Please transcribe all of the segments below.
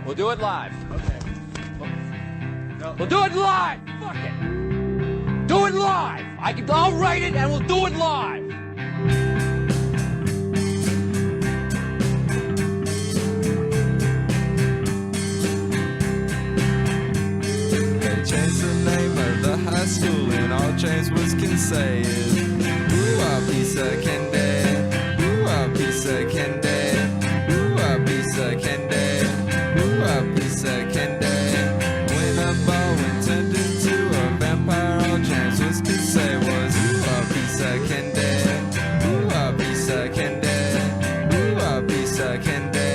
We'll do it live. Okay. No. We'll do it live. Fuck it. Do it live. I'll write it and we'll do it live. They changed the name of the high school and all James Woods can say is, ooh, a piece of candy. Ooh, a piece of candy. Ooh, a piece of candy. Ooh, a piece of candy. When a Bowen turned into a vampire, all James Woods could say was, ooh, a piece of candy. Ooh, a piece of candy. Ooh, a piece of candy.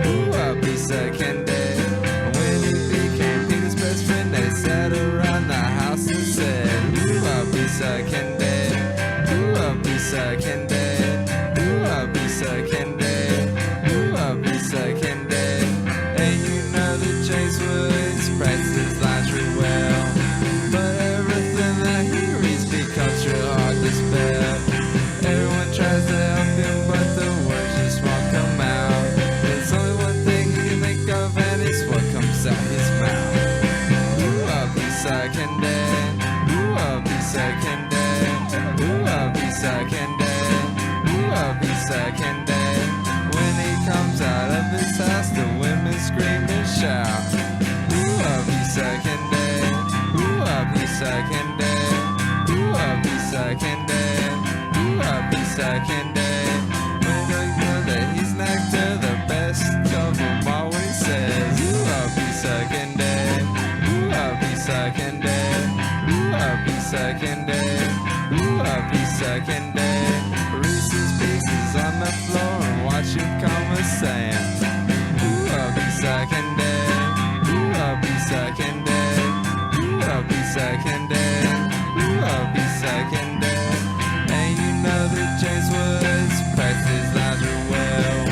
Ooh, a piece of candy. When he became Peter's best friend, they sat around the house and said, ooh, a piece of candy. Ooh, a piece of candy. Ooh, a piece of candy. Ooh, a piece of candy. And you know that James Woods practices lingerie well, but everything that he reads becomes real hard to spell. Everyone tries to help him, but the words just won't come out. There's only one thing he can think of, and it's what comes out his mouth. Ooh, a piece of candy. Ooh, a piece of candy. Ooh, a piece of candy. Ooh, a piece of candy. When he comes out of his house, the women scream and shout. Ooh, a piece of candy. Ooh, a piece of candy. Ooh, a piece of candy. Ooh, a piece of candy. When they know that he's nectar, the best of them all when he says, ooh, a piece of candy. Ooh, a piece of candy. Ooh, a piece of candy. Ooh, a piece of candy. Reese's Pieces on the floor and watch him come a saying, ooh, a piece of candy. Ooh, a piece of candy. Ooh, a piece of candy. Ooh, a piece of candy. And you know that James Woods practices lingerie well,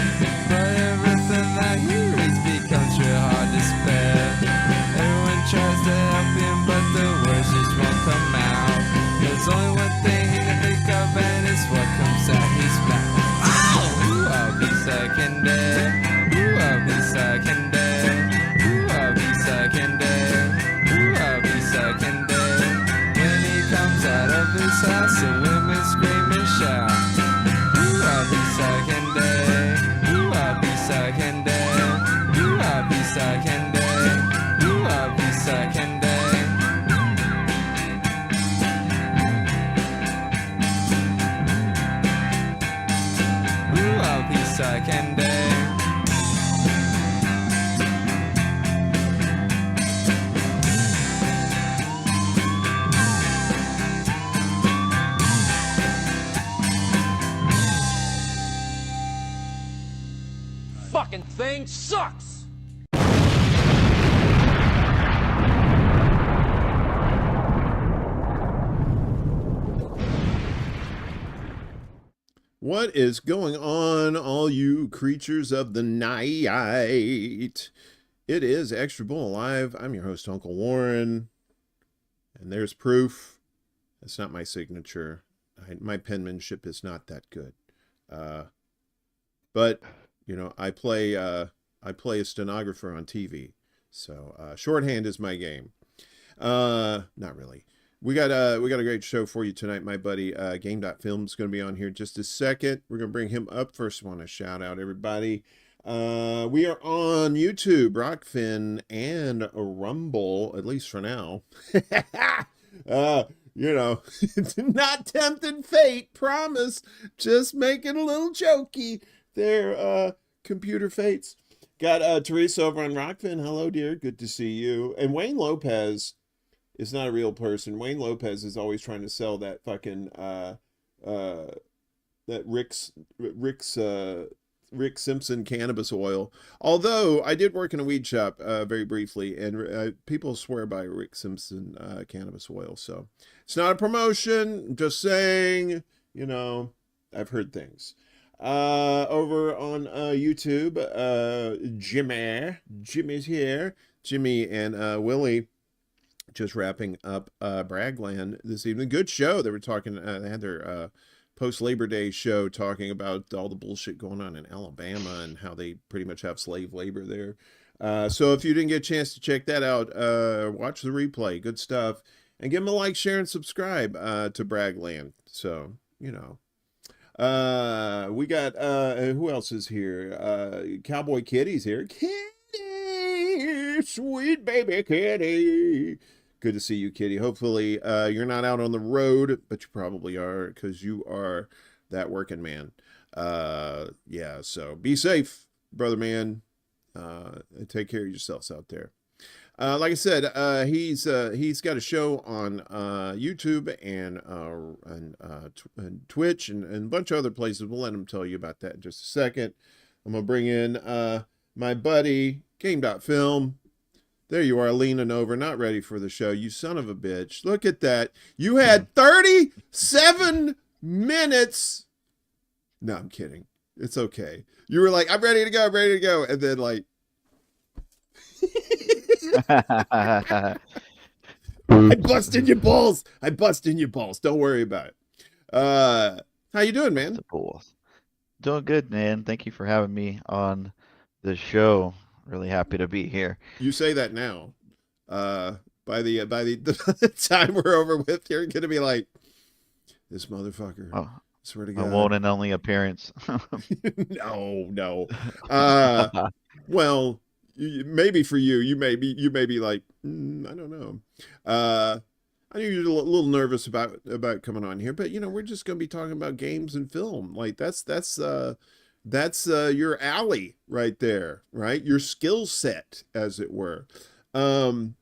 but everything that he reads becomes real hard to spell. Everyone tries to help him, but the words just won't come out. There's only one thing he can think of, and it's what comes out his mouth. Ooh, a piece of candy. Ooh, a piece of candy. Ooh, a piece of candy. Ooh, a piece of candy. When he comes out of his house, the women scream and shout. Ooh, a piece of candy. Ooh, a piece of candy. Ooh, a piece of candy. Ooh, a piece of candy. Ooh, a piece of candy. Fucking thing sucks. What is going on, all you creatures of the night? It is ExtraBulla Live. I'm your host, Uncle Warren. And there's proof. It's not my signature. My penmanship is not that good. But, you know, I play a stenographer on TV. So shorthand is my game. Not really. We got a great show for you tonight. My buddy Gamedotfilm is going to be on here in just a second. We're going to bring him up. First, I want to shout out everybody. We are on YouTube, Rockfin, and Rumble, at least for now. You know, not tempting fate, promise. Just making a little jokey there, computer fates. Got Teresa over on Rockfin. Hello, dear. Good to see you. And Wayne Lopez is not a real person. Wayne Lopez is always trying to sell that fucking that Rick Simpson cannabis oil. Although I did work in a weed shop very briefly, and people swear by Rick Simpson cannabis oil. So it's not a promotion. I'm just saying, you know, I've heard things. Over on YouTube, Jimmy's here. Jimmy and Willie just wrapping up Bragland this evening. Good show. They were talking, they had their post-Labor Day show talking about all the bullshit going on in Alabama and how they pretty much have slave labor there. So if you didn't get a chance to check that out, watch the replay. Good stuff. And give them a like, share, and subscribe to Bragland. So, you know. We got who else is here? Cowboy Kitty's here. Kitty, sweet baby Kitty. Good to see you, Kitty. Hopefully you're not out on the road, but you probably are because you are that working man. Yeah, so be safe, brother man. And take care of yourselves out there. Like I said, he's got a show on YouTube and Twitch and a bunch of other places. We'll let him tell you about that in just a second. I'm gonna bring in my buddy Gamedotfilm. There you are, leaning over, not ready for the show. You son of a bitch! Look at that. You had 37 minutes. No, I'm kidding. It's okay. You were like, I'm ready to go. I'm ready to go, and then like. I busted your balls. I busted your balls. Don't worry about it. How you doing, man? Doing good, man. Thank you for having me on the show. Really happy to be here. You say that now. By the time we're over with, you're gonna be like, this motherfucker. Oh, swear to God. a one and only appearance. No. Well. Maybe for you, you may be like, I don't know. I know you're a little nervous about coming on here, but you know we're just going to be talking about games and film. Like that's your alley right there, right? Your skill set, as it were. So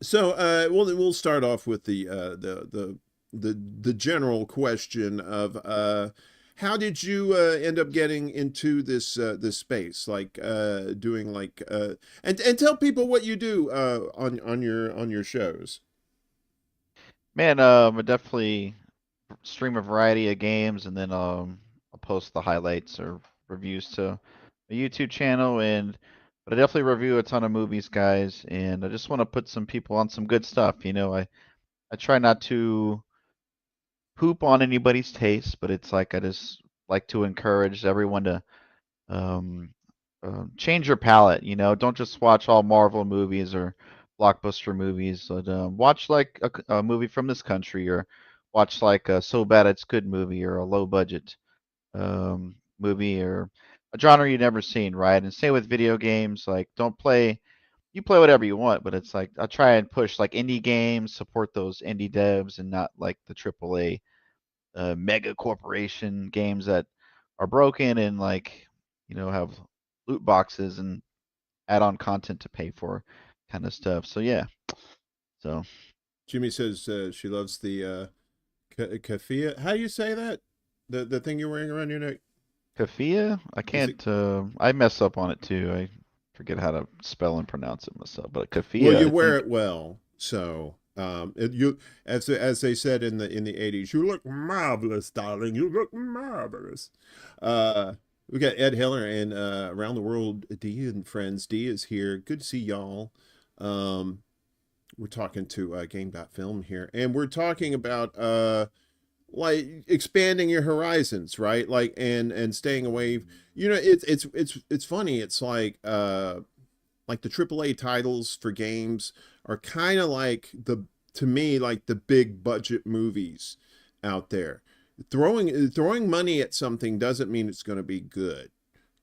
we'll start off with the general question of how did you end up getting into this space, like doing like and tell people what you do on your shows? Man, I definitely stream a variety of games, and then I'll post the highlights or reviews to a YouTube channel, but I definitely review a ton of movies, guys, and I just want to put some people on some good stuff. You know, I try not to poop on anybody's taste, but it's like I just like to encourage everyone to change your palette. You know, don't just watch all Marvel movies or blockbuster movies, but watch like a movie from this country, or watch like a So Bad It's Good movie, or a low budget movie, or a genre you've never seen, right? And same with video games. Like, you play whatever you want, but it's like I try and push like indie games, support those indie devs, and not like the AAA mega corporation games that are broken and like, you know, have loot boxes and add-on content to pay for kind of stuff. So yeah. So Jimmy says she loves the keffiyeh. How do you say that? The thing you're wearing around your neck? keffiyeh? I can't I mess up on it too. I forget how to spell and pronounce it myself. But keffiyeh, well, you wear it well, so you as they said in the 80s, you look marvelous, darling. You look marvelous. We got Ed Heller and Around the World, D and friends. D is here. Good to see y'all. We're talking to Game.Film here, and we're talking about like expanding your horizons, right? Like and staying away. You know, it's funny. It's like the AAA titles for games are kind of like to me like the big budget movies out there. Throwing money at something doesn't mean it's going to be good,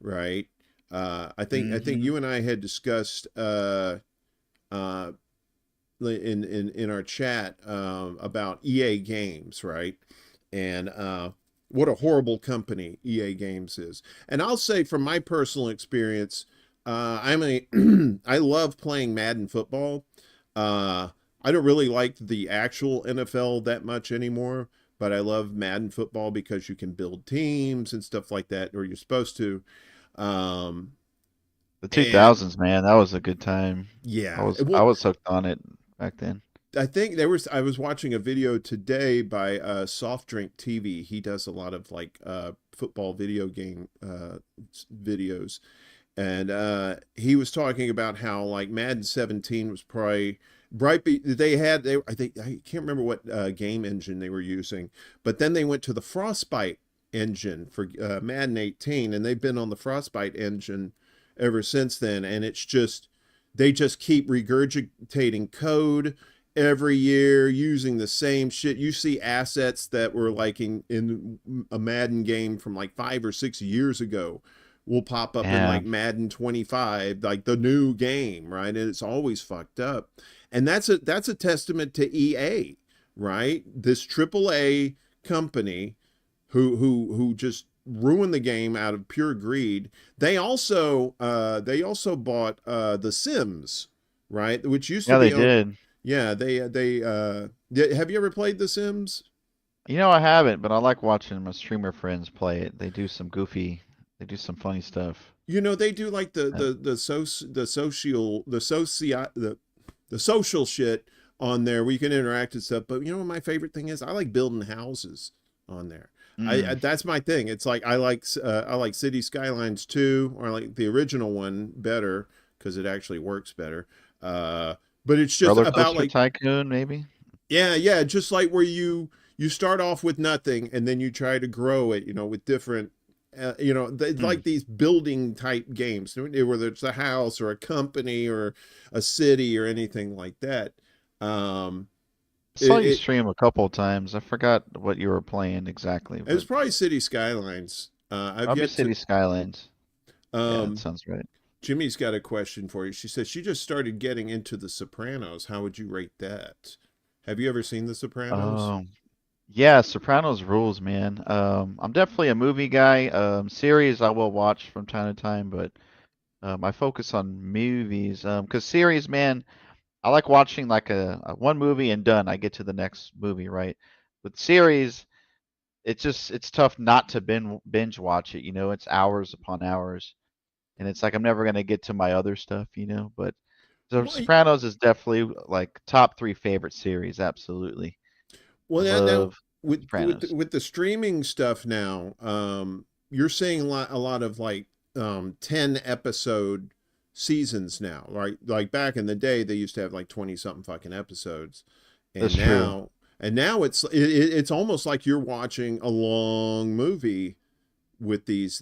right? I think you and I had discussed in our chat about EA Games, right? And what a horrible company EA Games is. And I'll say from my personal experience, I love playing Madden football. I don't really like the actual NFL that much anymore, but I love Madden football because you can build teams and stuff like that, or you're supposed to. The 2000s, man, that was a good time. Yeah, I was hooked on it back then. I think I was watching a video today by Soft Drink TV. He does a lot of like football video game videos, and he was talking about how like Madden 17 was probably I think I can't remember what game engine they were using, but then they went to the Frostbite engine for Madden 18, and they've been on the Frostbite engine ever since then, and it's just they just keep regurgitating code every year using the same shit. You see assets that were like in a Madden game from like 5 or 6 years ago will pop up in Yeah. like Madden 25, like the new game, right? And it's always fucked up. And that's a testament to EA, right? This AAA company who just ruined the game out of pure greed. They also bought The Sims, right? Which used to Yeah, they be on. did. Yeah, have you ever played The Sims? I haven't, but I like watching my streamer friends play it. They do some funny stuff. They do like Uh, the social shit on there where you can interact and stuff. But you know what my favorite thing is? I like building houses on there. I mm. that's my thing. It's like I like City Skylines 2, or I like the original one better because it actually works better. But it's just Roller about Coaster like, Tycoon, maybe? yeah, just like where you start off with nothing and then you try to grow it, with different, Hmm. like these building type games, whether it's a house or a company or a city or anything like that. Um, I it, saw you it stream a couple of times. I forgot what you were playing exactly, it's but probably City Skylines. I've probably yet to. City Skylines. Yeah, that Um, sounds right. Jimmy's got a question for you. She says she just started getting into The Sopranos. How would you rate that? Have you ever seen The Sopranos? Um, yeah, Sopranos rules, man. I'm definitely a movie guy. Series I will watch from time to time, but I focus on movies. 'Cause series, man, I like watching like a one movie and done. I get to the next movie, right? With series, it's tough not to binge watch it, It's hours upon hours, and it's like I'm never gonna get to my other stuff. But The Well, Sopranos is definitely like top three favorite series, absolutely. I Well, now love with Sopranos. with the streaming stuff now, you're seeing a lot of like 10 episode seasons now, right? Like back in the day, they used to have like 20 something fucking episodes, and That's true. now it's almost like you're watching a long movie with these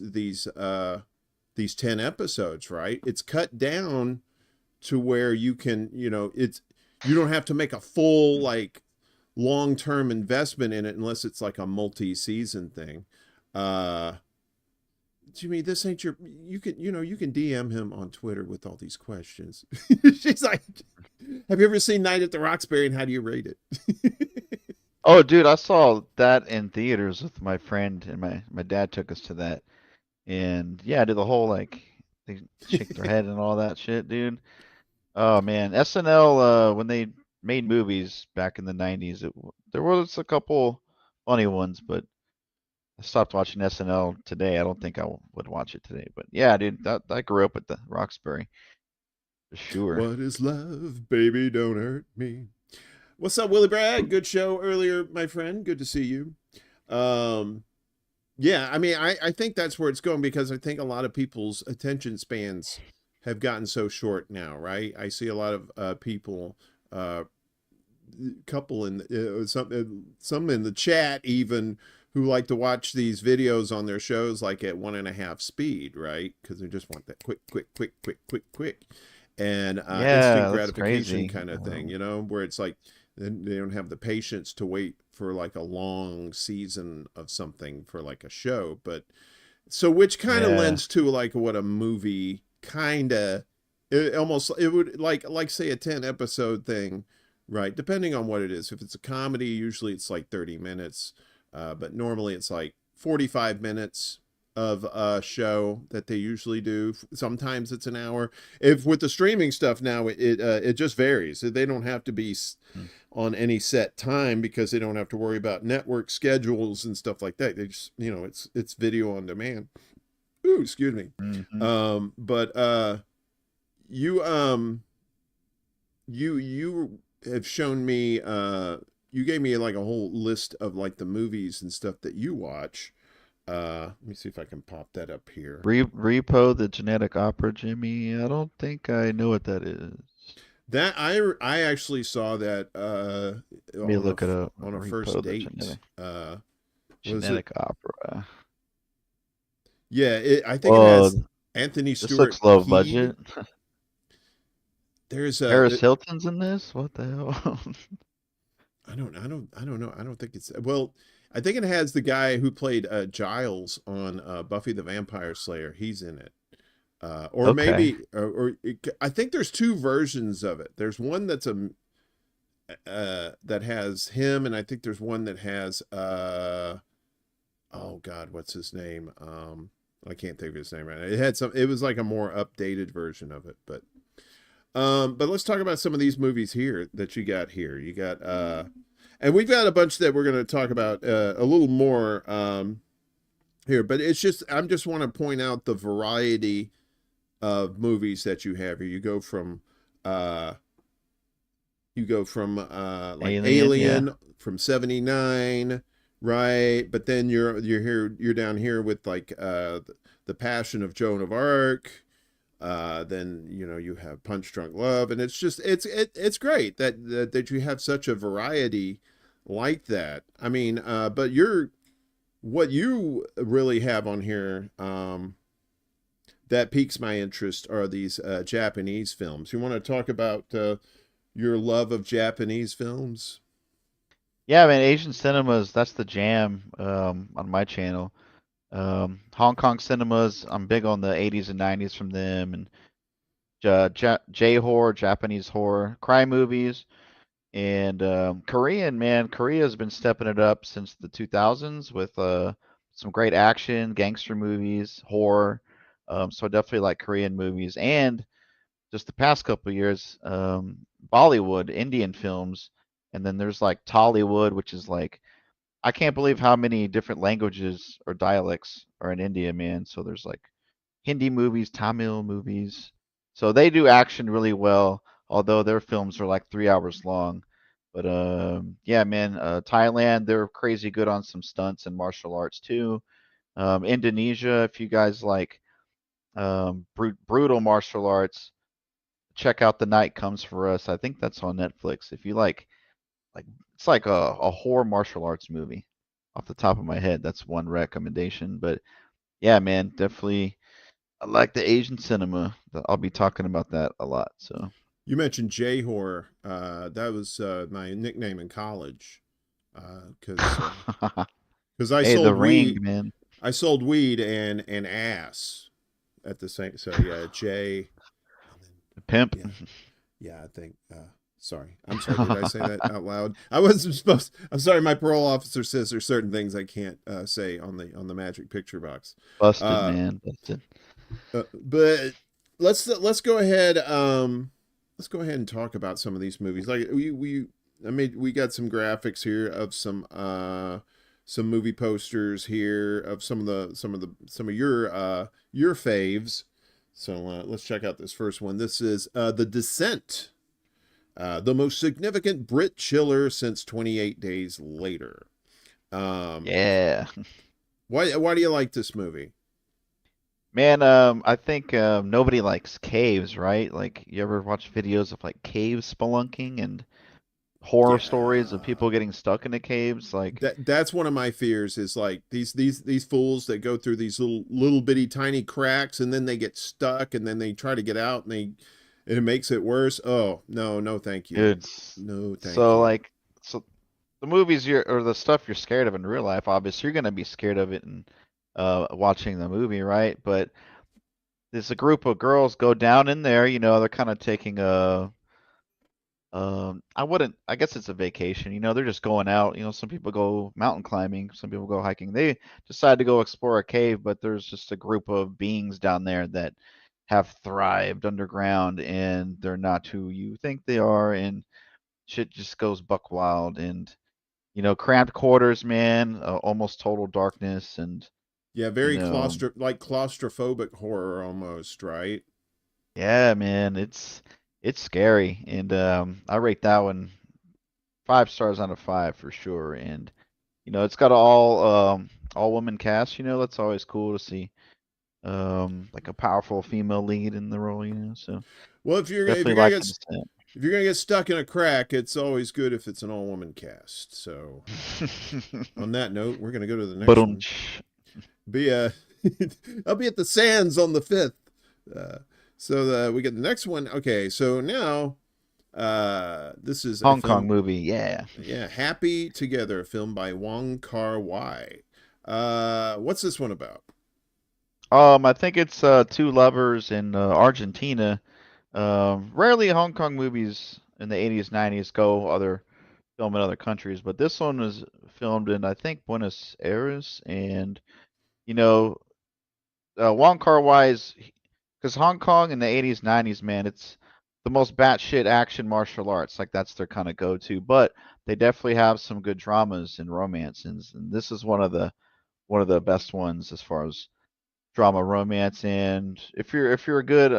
10 episodes, right? It's cut down to where you can, you don't have to make a full like long-term investment in it unless it's like a multi-season thing. Uh Jimmy, this ain't your you can DM him on Twitter with all these questions. She's like, have you ever seen Night at the Roxbury and how do you rate it? Oh, dude, I saw that in theaters with my friend, and my dad took us to that. And yeah, I did the whole like they shake their head and all that shit, dude. Oh man, SNL when they made movies back in the 90s, there was a couple funny ones, but I stopped watching SNL today. I don't think would watch it today. But yeah, dude, I grew up with the Roxbury for sure. What is love, baby? Don't hurt me. What's up, Willie Brad? Good show earlier, my friend. Good to see you. Um, Yeah, I mean, I think that's where it's going because I think a lot of people's attention spans have gotten so short now, right? I see a lot of people, uh, couple in some in the chat even who like to watch these videos on their shows like at 1.5 speed, right? Because they just want that quick, quick, quick, quick, quick, quick, and instant Yeah, that's gratification crazy. kind of thing, where it's like they don't have the patience to wait for like a long season of something for like a show. But so which kind of Yeah. lends to like what a movie kind of it would like say a 10 episode thing, right? Depending on what it is. If it's a comedy, usually it's like 30 minutes, but normally it's like 45 minutes of a show that they usually do. Sometimes it's an hour. If with the streaming stuff now, it just varies. They don't have to be Mm. on any set time because they don't have to worry about network schedules and stuff like that. They just, it's video on demand. Ooh, excuse me. Hmm. But you you have shown me you gave me like a whole list of like the movies and stuff that you watch. Let me see if I can pop that up here. Repo the Genetic Opera, Jimmy. I don't think I know what that is. That I actually saw that Let me on look it up. a first Repo the date. Was it? Genetic Opera. Yeah, I think it Well, has. Anthony This Stewart looks low Heat. budget. There's Paris Hilton's in this? What the hell? I don't know. I don't think it's well. I think it has the guy who played Giles on Buffy the Vampire Slayer. He's in it. Or Okay. maybe, I think there's two versions of it. There's one that's that has him, and I think there's one that has oh God, what's his name? I can't think of his name right now. It had some. It was like a more updated version of it, but let's talk about some of these movies here that you got here. You got and we've got a bunch that we're going to talk about a little more here, but it's just I'm just want to point out the variety of movies that you have here. You go from like Alien, yeah. Alien from 79, right? But then you're down here with like the Passion of Joan of Arc. Then you have Punch Drunk Love, and it's just it's great that you have such a variety like that. I mean, but what you really have on here that piques my interest are these Japanese films. You want to talk about your love of Japanese films? Yeah, man, Asian cinemas, that's the jam on my channel. Hong Kong cinemas, I'm big on the 80s and 90s from them, and J-horror, Japanese horror, crime movies, and Korean, man, Korea's been stepping it up since the 2000s with some great action, gangster movies, horror. So I definitely like Korean movies, and just the past couple of years, Bollywood, Indian films, and then there's like Tollywood, which is like I can't believe how many different languages or dialects are in India, man. So there's like Hindi movies, Tamil movies. So they do action really well, although their films are like 3 hours long. But yeah, man, Thailand, they're crazy good on some stunts and martial arts too. Indonesia, if you guys like brutal martial arts, check out The Night Comes for Us. I think that's on Netflix. If you like it's like a horror martial arts movie. Off the top of my head, that's one recommendation. But yeah, man, definitely I like the Asian cinema. I'll be talking about that a lot. So You mentioned J horror. That was my nickname in college because I hey, The sold Ring, weed. man. I sold weed and ass at the same. So yeah, J. And then, The Pimp. yeah, yeah. I think. Sorry, I'm sorry. Did I say that out loud? I wasn't supposed. I'm sorry. My parole officer says there's certain things I can't say on the magic picture box. Busted, Uh, man. Busted. but let's go ahead. Let's go ahead and talk about some of these movies. Like we got some graphics here of some movie posters here of some of your faves. So let's check out this first one. This is The Descent, the most significant Brit chiller since 28 Days Later. Um, Yeah. why do you like this movie? Man, I think nobody likes caves, right? Like you ever watch videos of like cave spelunking and horror stories of Yeah. people getting stuck in the caves? Like, That's one of my fears is like these fools that go through these little bitty tiny cracks and then they get stuck and then they try to get out and it makes it worse. Oh, no, thank you. dude. No, thank So you. like, so the movies you're or the stuff you're scared of in real life, obviously you're gonna be scared of it in watching the movie, right? But there's a group of girls go down in there, they're kind of taking a I guess it's a vacation, they're just going out, some people go mountain climbing, some people go hiking. They decide to go explore a cave, but there's just a group of beings down there that have thrived underground and they're not who you think they are, and shit just goes buck wild, and cramped quarters, man, almost total darkness, and Yeah, you very know, claustrophobic horror almost, right? yeah, man, it's scary, and I rate that one 5 stars out of 5 for sure. And it's got all woman cast. That's always cool to see. Like a powerful female lead in the role. So Well, definitely like the descent. if you're gonna get stuck in a crack, it's always good if it's an all woman cast. So on that note, we're gonna go to the But next one. Be I'll be at the Sands on the 5th. So we get the next one. Okay, so now this is a Hong Kong film. movie, yeah. Yeah, Happy Together, a film by Wong Kar-wai. What's this one about? I think it's two lovers in Argentina. Rarely Hong Kong movies in the 80s, 90s go other film in other countries, but this one was filmed in I think Buenos Aires, and you know, Wong Kar-wai's because Hong Kong in the 80s, 90s, man, it's the most batshit action martial arts. Like that's their kind of go-to, but they definitely have some good dramas and romances, and this is one of the best ones as far as drama romance. And if you're a good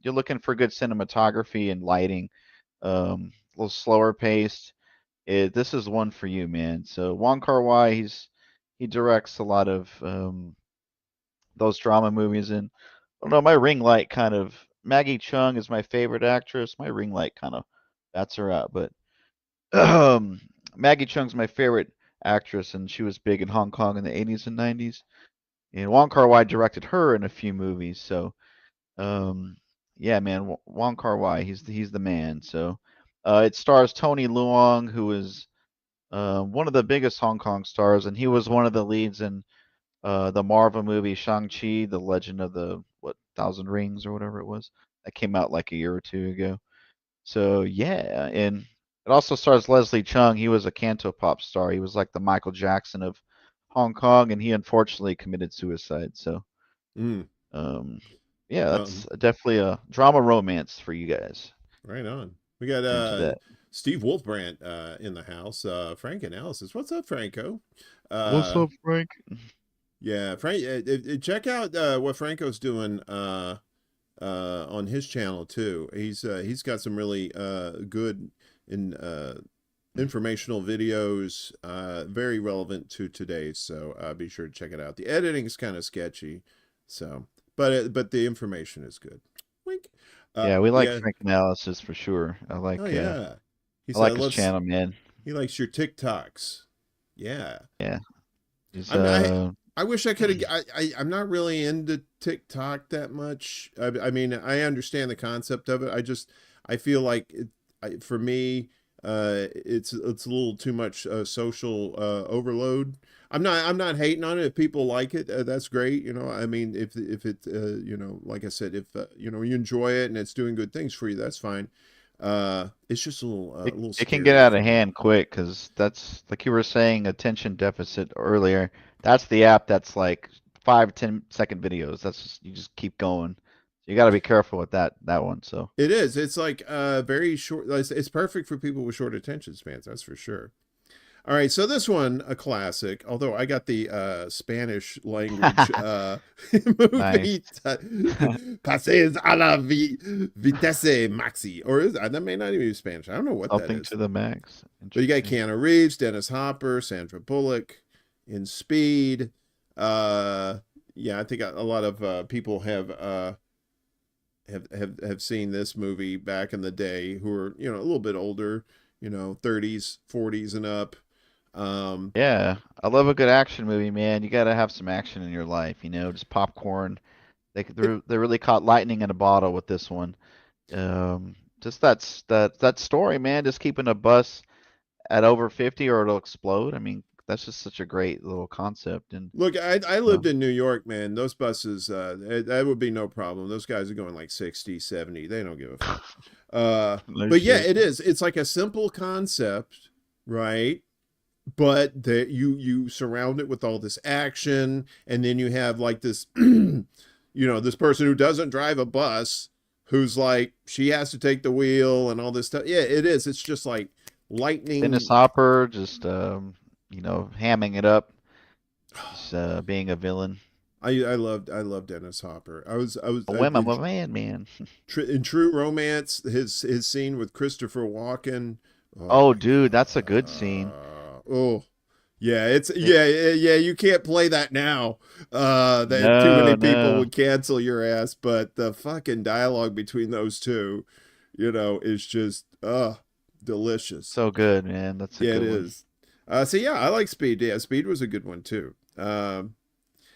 you're looking for good cinematography and lighting, a little slower paced, this is one for you, man. So Wong Kar-wai, he directs a lot of those drama movies. And I don't know, my ring light kind of, Maggie Chung is my favorite actress. My ring light kind of bats her out, but Maggie Chung's my favorite actress, and she was big in Hong Kong in the 80s and 90s. And Wong Kar-wai directed her in a few movies. So yeah, man, Wong Kar-wai, he's the man. So it stars Tony Leung, who is one of the biggest Hong Kong stars, and he was one of the leads in the Marvel movie Shang-Chi, The Legend of the Thousand Rings or whatever it was that came out like a year or two ago. So yeah, and it also stars Leslie Chung. He was a Cantopop star. He was like the Michael Jackson of Hong Kong, and he unfortunately committed suicide. So Mm, um, yeah, um, that's definitely a drama romance for you guys. right on. We got If you're into that. Steve Wolfbrandt in the house. Frank Analysis. What's up, Franco? What's Uh, up, Frank? yeah, Frank. Check out what Franco's doing on his channel too. He's got some really good in informational videos, very relevant to today. So be sure to check it out. The editing is kind of sketchy, so but the information is good. Wink. Yeah, we like Yeah. Frank Analysis for sure. Oh yeah. He I said like his let's. channel, man. He likes your TikToks. Yeah. Yeah, he's I wish I could have. I'm not really into TikTok that much. I mean, I understand the concept of it. I feel like for me, it's a little too much social overload. I'm not hating on it. If people like it, that's great. You know, I mean, if it, you know, like I said, if you know you enjoy it and it's doing good things for you, that's fine. It's just a little it can get scary out for of me. hand quick because that's like you were saying, attention deficit earlier. That's the app that's like 5, 10 second videos. That's just, you just keep going. You got to be careful with that one. So It is. It's like very short. It's perfect for people with short attention spans. That's for sure. All right, so this one a classic. Although I got the Spanish language nice. movie, Pases a la vitesse maxi, or that may not even be Spanish. I don't know what that Something is. to the max. But you got Interesting. Keanu Reeves, Dennis Hopper, Sandra Bullock in Speed. Uh, yeah, I think a lot of people have seen this movie back in the day who are, you know, a little bit older, you know, 30s, 40s and up. Um, Yeah, I love a good action movie, man. You got to have some action in your life, just popcorn. it, They really caught lightning in a bottle with this one. Just that story, man. Just keeping a bus at over 50 or it'll explode. I mean, that's just such a great little concept. And Look, I lived um, in New York, man. Those buses, that would be no problem. Those guys are going like 60, 70. They don't give a fuck. no But yeah, shit. it is. It's like a simple concept, right? But that you surround it with all this action, and then you have like this you know, this person who doesn't drive a bus, who's like she has to take the wheel and all this stuff. Yeah, it is. It's just like Dennis lightning. Hopper just hamming it up, just being a villain. I loved Dennis Hopper. A whim, I'm a man, man. In True Romance, his scene with Christopher Walken. Oh Oh, my dude, that's a good scene. oh yeah, it's It, yeah. You can't play that now. That too no, many people no, would cancel your ass. But the fucking dialogue between those two, you know, is just delicious. so good, man. That's a Yeah, it good one. is. So yeah, I like Speed. Yeah, Speed was a good one too.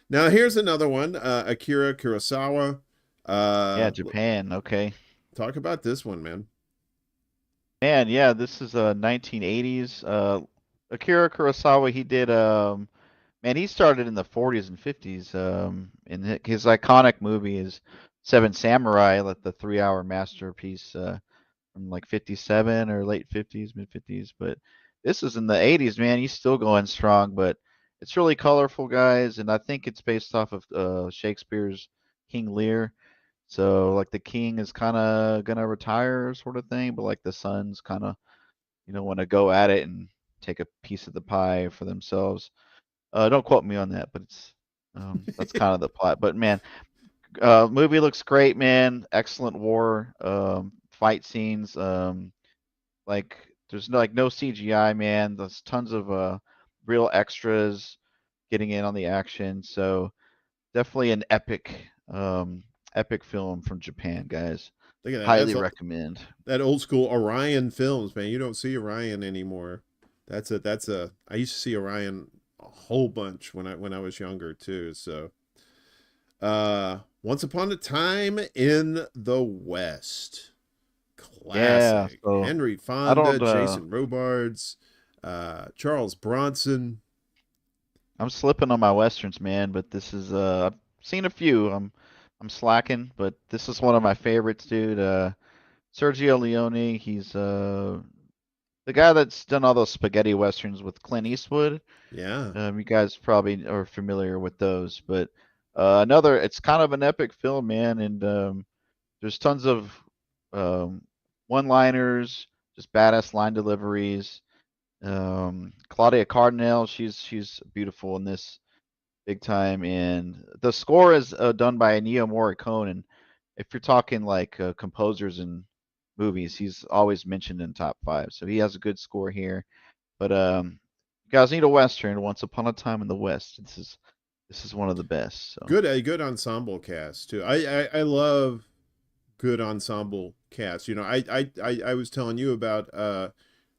Now here's another one. Akira Kurosawa. Yeah, Uh, Japan. Okay. talk about this one, man. Man, yeah, this is 1980s. Akira Kurosawa, he did man, he started in the 40s and 50s. And his iconic movie is Seven Samurai, like the 3-hour masterpiece from like 57 or late 50s, mid 50s. But this is in the 80s, man. He's still going strong, but it's really colorful, guys, and I think it's based off of Shakespeare's King Lear. So like the king is kind of gonna retire, sort of thing, but like the sons kind of want to go at it and take a piece of the pie for themselves. Don't quote me on that, but it's that's kind of the plot. But man, movie looks great, man. Excellent war fight scenes. Like there's no, like no CGI, man. There's tons of real extras getting in on the action. So definitely an epic film from Japan, guys. Look at that. Highly recommend. That old school Orion films, man. You don't see Orion anymore. That's a I used to see Orion a whole bunch when I was younger too. So Once Upon a Time in the West. Yeah, Classic. so Henry I Fonda, don't Jason Robards, Charles Bronson. I'm slipping on my westerns, man, but this is I've seen a few. I'm slacking, but this is one of my favorites, dude. Sergio Leone, he's the guy that's done all those spaghetti westerns with Clint Eastwood. Yeah. You guys probably are familiar with those, but another, it's kind of an epic film, man, and there's tons of um, one-liners, just badass line deliveries. Claudia Cardinale, she's beautiful in this, big time, and the score is done by Ennio Morricone. And if you're talking like composers and movies, he's always mentioned in top five, so he has a good score here. But you guys need a western. Once Upon a Time in the West. This is one of the best. So Good, a good ensemble cast too. I love good ensemble cast. I was telling you about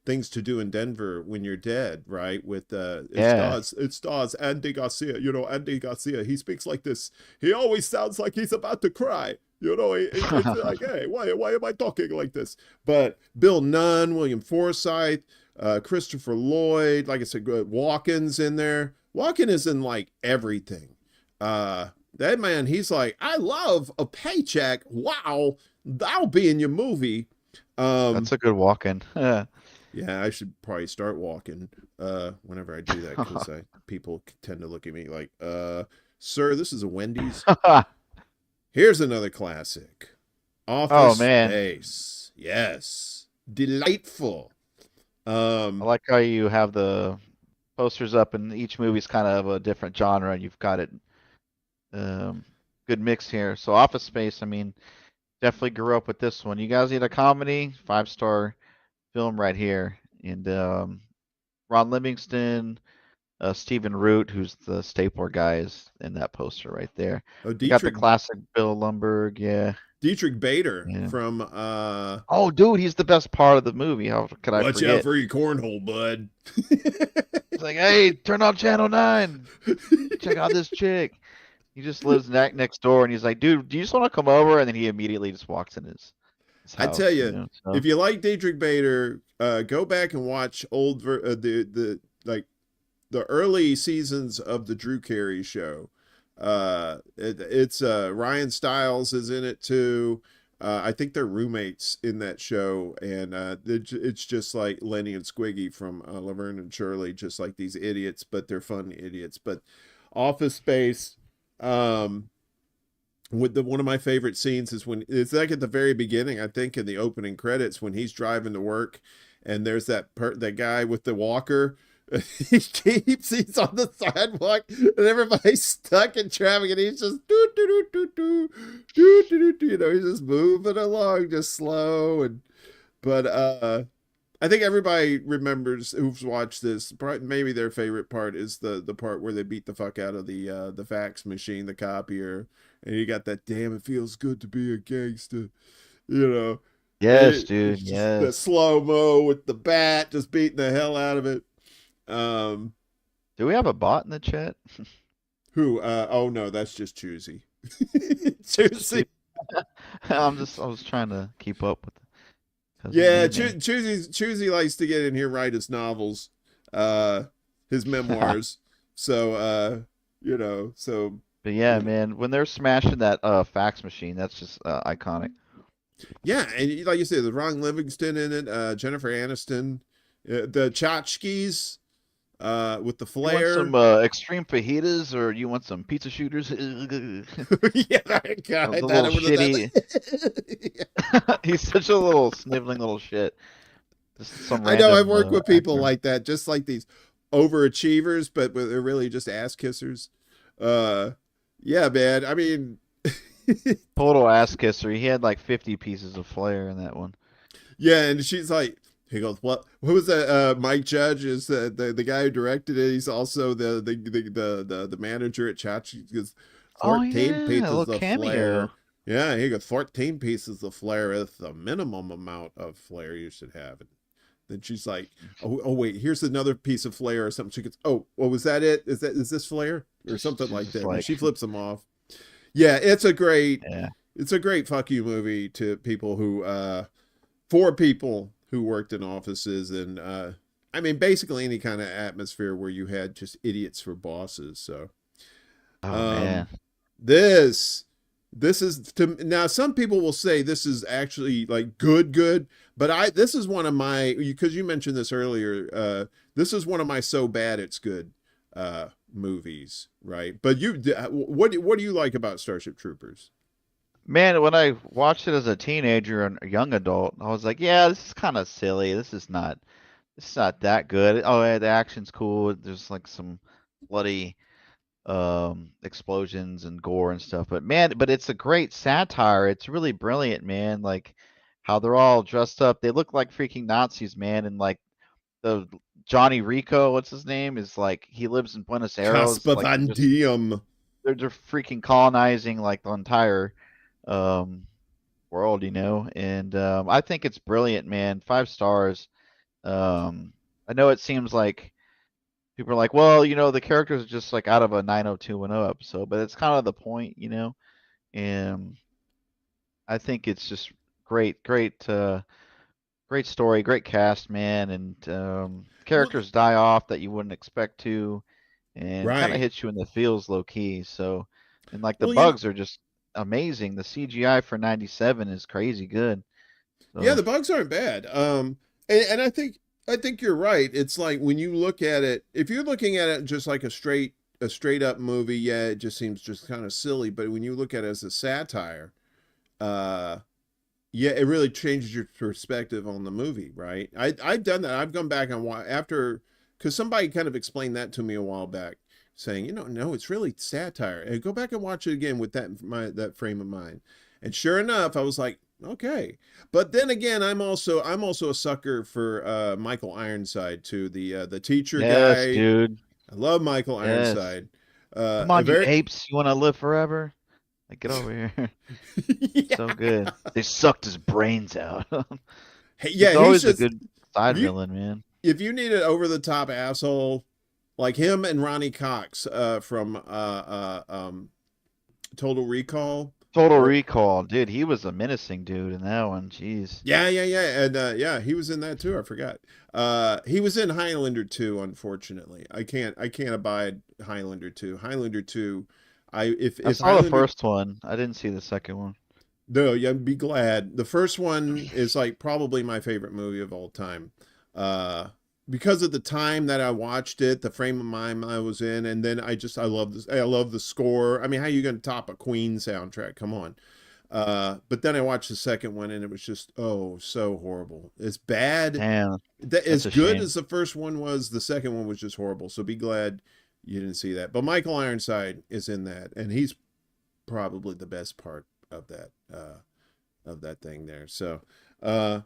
things to do in Denver when you're dead, right? With yeah. it stars Andy Garcia. Andy Garcia. He speaks like this. He always sounds like he's about to cry. It's like, hey, why am I talking like this? But Bill Nunn, William Forsythe, Christopher Lloyd, like I said, Walken's in there. Walken is in like everything. That man, he's like, I love a paycheck. Wow, that'll be in your movie. That's a good walk-in. Yeah, I should probably start walking whenever I do that because people tend to look at me like, sir, this is a Wendy's. Here's another classic. Oh Office man, Space. Yes. Delightful. I like how you have the posters up, and each movie's kind of a different genre, and you've got it good mix here. So Office Space, I mean, definitely grew up with this one. You guys need a comedy, 5-star film right here. And Ron Livingston, Stephen Root, who's the stapler guy, is in that poster right there. Oh, You got the classic Bill Lumbergh, yeah. Dietrich Bader Yeah. from Oh, dude, he's the best part of the movie. How could I Watch forget? out for your cornhole, bud. It's like, hey, turn on channel 9. Check out this chick. He just lives next door, and he's like, dude, do you just want to come over? And then he immediately just walks in his I house. tell you, So. if you like Dietrich Bader, go back and watch the early seasons of the Drew Carey Show. It's Ryan Stiles is in it too. I think they're roommates in that show, and it's just like Lenny and Squiggy from Laverne and Shirley, just like these idiots, but they're fun idiots. But Office Space, with one of my favorite scenes is when it's like at the very beginning, I think in the opening credits when he's driving to work, and there's that guy with the walker. He's on the sidewalk and everybody's stuck in traffic and he's just he's just moving along just slow. But I think everybody remembers who's watched this, maybe their favorite part is the part where they beat the fuck out of the fax machine, the copier, and you got that damn it feels good to be a gangster, Yes, dude. Yes. The slow-mo with the bat just beating the hell out of it. Do we have a bot in the chat? Who? Oh no, that's just Choosy. Choosy. I was trying to keep up with because we Yeah, need me. Choosy likes to get in here, write his novels, uh, his memoirs. So, so But yeah, you know, man, when they're smashing that fax machine, that's just iconic. yeah, and like you said, the Ron Livingston in it, Jennifer Aniston, the tchotchkes, with the You want some flare. extreme fajitas or you want some pizza shooters? Yeah, God, The that little over shitty. that. He's such a little sniveling little shit. Just some I know I've random worked with people actor. like that, just like these overachievers, but they're really just ass kissers. Uh, yeah, man. I mean, Total ass kisser. He had like 50 pieces of flair in that one. yeah, and she's like, he goes, "What? Who was that? Mike Judge is the guy who directed it. He's also the manager at Chachi. He goes, Oh 14 yeah, a little pieces of flair. cameo. Yeah, he got 14 pieces of flair. Is the minimum amount of flair you should have." And then she's like, oh wait, here's another piece of flair or something. She goes, oh, was that it? Is this flair or something like Just that? When like she flips him off. Yeah, yeah. it's a great fuck you movie to people who for people who worked in offices and I mean basically any kind of atmosphere where you had just idiots for bosses. So Oh um man. this this is to now some people will say this is actually like good, but this is one of my, because you mentioned this earlier, this is one of my so bad it's good movies, right? But what do you like about Starship Troopers? Man, when I watched it as a teenager and a young adult, I was like, yeah, this is kind of silly. This is not that good. Oh, yeah, the action's cool. There's like some bloody explosions and gore and stuff. But man, but it's a great satire. It's really brilliant, man. Like how they're all dressed up. They look like freaking Nazis, man. And like the Johnny Rico, what's his name, is like he lives in Buenos Aires. Casper Like Van Diem. they're freaking colonizing like the entire um world, you know. And I think it's brilliant, man. 5 stars. Um, I know it seems like people are like, well, you know, the characters are just like out of a 90210 episode, but it's kind of the point, you know. And I think it's just great story, great cast, man, and Well, characters die off that you wouldn't expect to, and kind of right. hits you in the feels low key. So, and like the Well, bugs are just amazing. The CGI for 97 is crazy good. yeah, So, the bugs aren't bad. And I think you're right. It's like when you look at it, if you're looking at it just like a straight up movie, yeah, it just seems just kind of silly. But when you look at it as a satire, uh, yeah, it really changes your perspective on the movie, right? I've done that. I've gone back and after, because somebody kind of explained that to me a while back, saying, no, it's really satire. And go back and watch it again with that frame of mind. And sure enough, I was like, okay. But then again, I'm also a sucker for Michael Ironside too, the teacher yes, guy. dude. I love Michael Yes. Ironside. Come A on, you very apes. You want to live forever? Like, get over here. So yeah. good. They sucked his brains out. Hey, He's yeah, he's always a just good side you villain, man. if you need an over the top asshole like him and Ronnie Cox from Total Recall. Total Or Recall, dude. He was a menacing dude in that one. Jeez. yeah, and yeah, he was in that too. I forgot. He was in Highlander 2. Unfortunately, I can't abide Highlander 2. Highlander 2. I I if saw the Highlander first one. I didn't see the second one. No, yeah, be glad. The first one is like probably my favorite movie of all time. Uh because of the time that I watched it, the frame of mind I was in, and then I love this. I love the score. I mean, how are you going to top a Queen soundtrack? Come on. But then I watched the second one and it was just so horrible. It's bad. Damn, that's As a good shame. as the first one was, the second one was just horrible. So be glad you didn't see that. But Michael Ironside is in that, and he's probably the best part of that thing there. So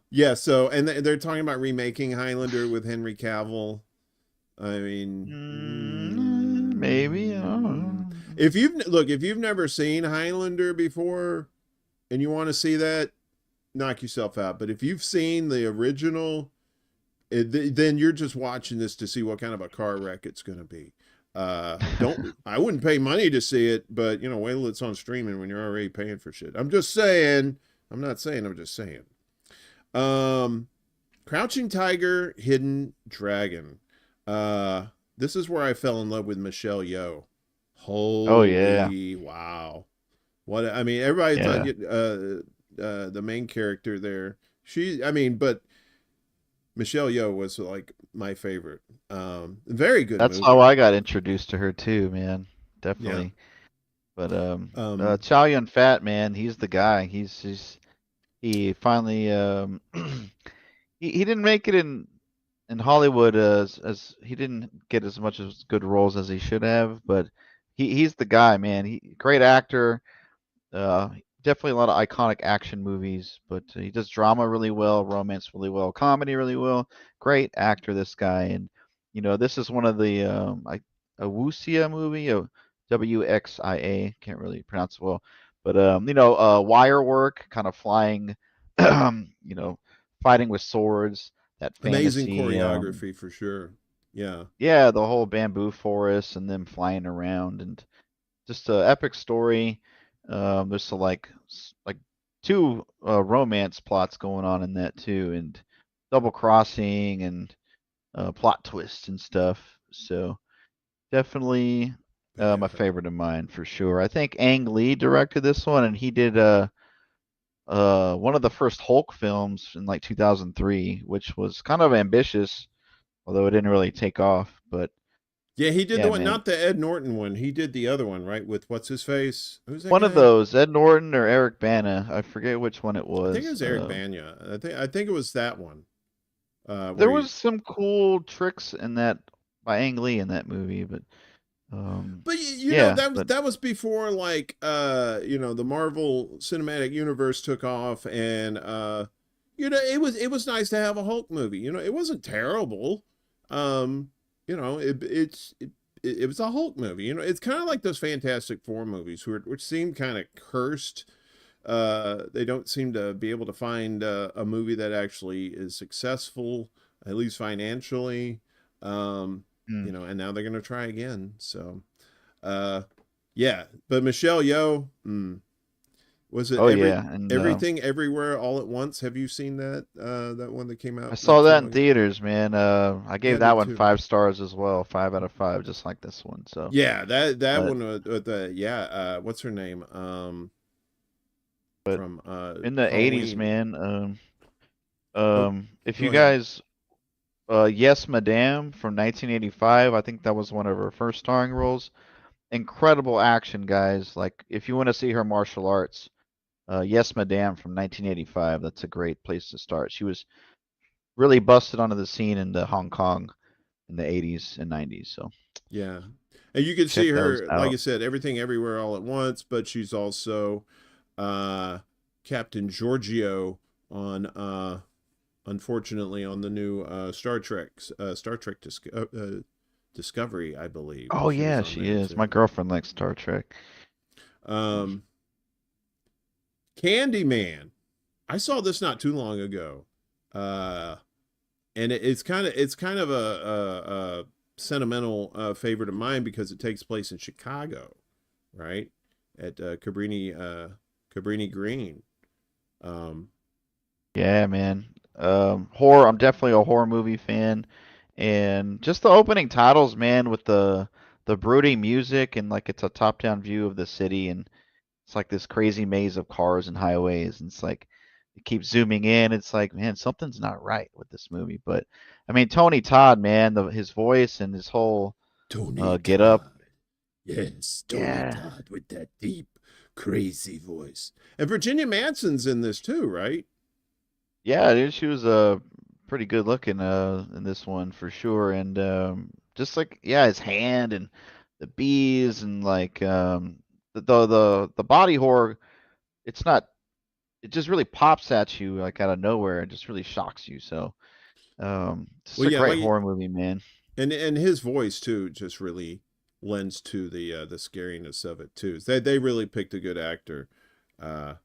yeah, so and they're talking about remaking Highlander with Henry Cavill. I mean, Maybe. I don't know. if you've never seen Highlander before and you want to see that, knock yourself out. But if you've seen the original, then you're just watching this to see what kind of a car wreck it's going to be. Don't I wouldn't pay money to see it, but wait till it's on streaming when you're already paying for shit. I'm just saying. I'm not saying. I'm just saying. Um, Crouching Tiger, Hidden Dragon. This is where I fell in love with Michelle Yeoh. Oh yeah, Holy wow! What I mean, everybody thought yeah. the main character there. But Michelle Yeoh was like my favorite. Very good That's how movie. I got introduced to her too, man. Yeah. Definitely. But Um, Chow Yun Fat, man, he's the guy. He finally he didn't make it in Hollywood as he didn't get as much as good roles as he should have, but he's the guy, man. He great actor. Uh, Definitely a lot of iconic action movies, but he does drama really well, romance really well, comedy really well. Great actor, this guy, and this is one of the a Wuxia movie, a Wuxia. Can't really pronounce it well, but wire work, kind of flying, fighting with swords, that Amazing fantasy. choreography for sure. Yeah. Yeah, the whole bamboo forest and them flying around and just a epic story. There's like two romance plots going on in that too, and double crossing and plot twists and stuff. So definitely a Bad. favorite of mine for sure. I think Ang Lee directed this one, and he did one of the first Hulk films in like 2003, which was kind of ambitious, although it didn't really take off. But Yeah, he did the yeah, one, man. not the Ed Norton one. He did the other one, right? With what's his face? Who's that One of guy? those, Ed Norton or Eric Bana, I forget which one it I think it was. was Eric Banya. I think it was that one. Where There he, was some cool tricks in that by Ang Lee in that movie, but but yeah, that was but that was before like the Marvel Cinematic Universe took off, and it was nice to have a Hulk movie. It wasn't terrible. Um, it was a Hulk movie. It's kind of like those Fantastic Four movies, which seem kind of cursed. They don't seem to be able to find a movie that actually is successful, at least financially. mm, And now they're going to try again. So, uh, yeah. But Michelle Yeoh, was it oh yeah, and everything everywhere all at once? Have you seen that one that came I out saw not too that in long ago? theaters, man. I Yeah, gave me that one too. 5 stars as well, 5 out of 5, just like this one. So, Yeah, that but one with the yeah. What's her name? but From in the 80s, Halloween. man. Oh, If go you ahead. guys, Yes, Madame from 1985, I think that was one of her first starring roles. Incredible action, guys. Like if you want to see her martial arts. Yes, Madame from 1985. That's a great place to start. She was really busted onto the scene in the Hong Kong in the 80s and 90s. So Yeah. And you can see check those her, like I out. said, everything everywhere all at once, but she's also uh Captain Giorgio on unfortunately on the new Star Trek Discovery, I believe. Oh She was yeah, on she that is. My too. girlfriend likes Star Trek. Um Candyman. I saw this not too long ago. Uh and it's kind of a sentimental favorite of mine because it takes place in Chicago, right? At Cabrini Green. Um, Yeah, man. Horror. I'm definitely a horror movie fan, and just the opening titles, man, with the brooding music and like it's a top-down view of the city, and it's like this crazy maze of cars and highways, and it's like it keeps zooming in. It's like, man, something's not right with this movie. But I mean, Tony Todd, man, his voice and his whole Tony get up. Todd. Yes, Tony Yeah, Todd with that deep, crazy voice. And Virginia Madsen's in this too, right? yeah, dude, she was pretty good looking in this one for sure. And just like yeah, his hand and the bees and like the body horror. It's not. It just really pops at you like out of nowhere and just really shocks you. So. Just Well, a yeah, great like horror movie, man. and his voice too just really lends to the scariness of it too. They really picked a good actor uh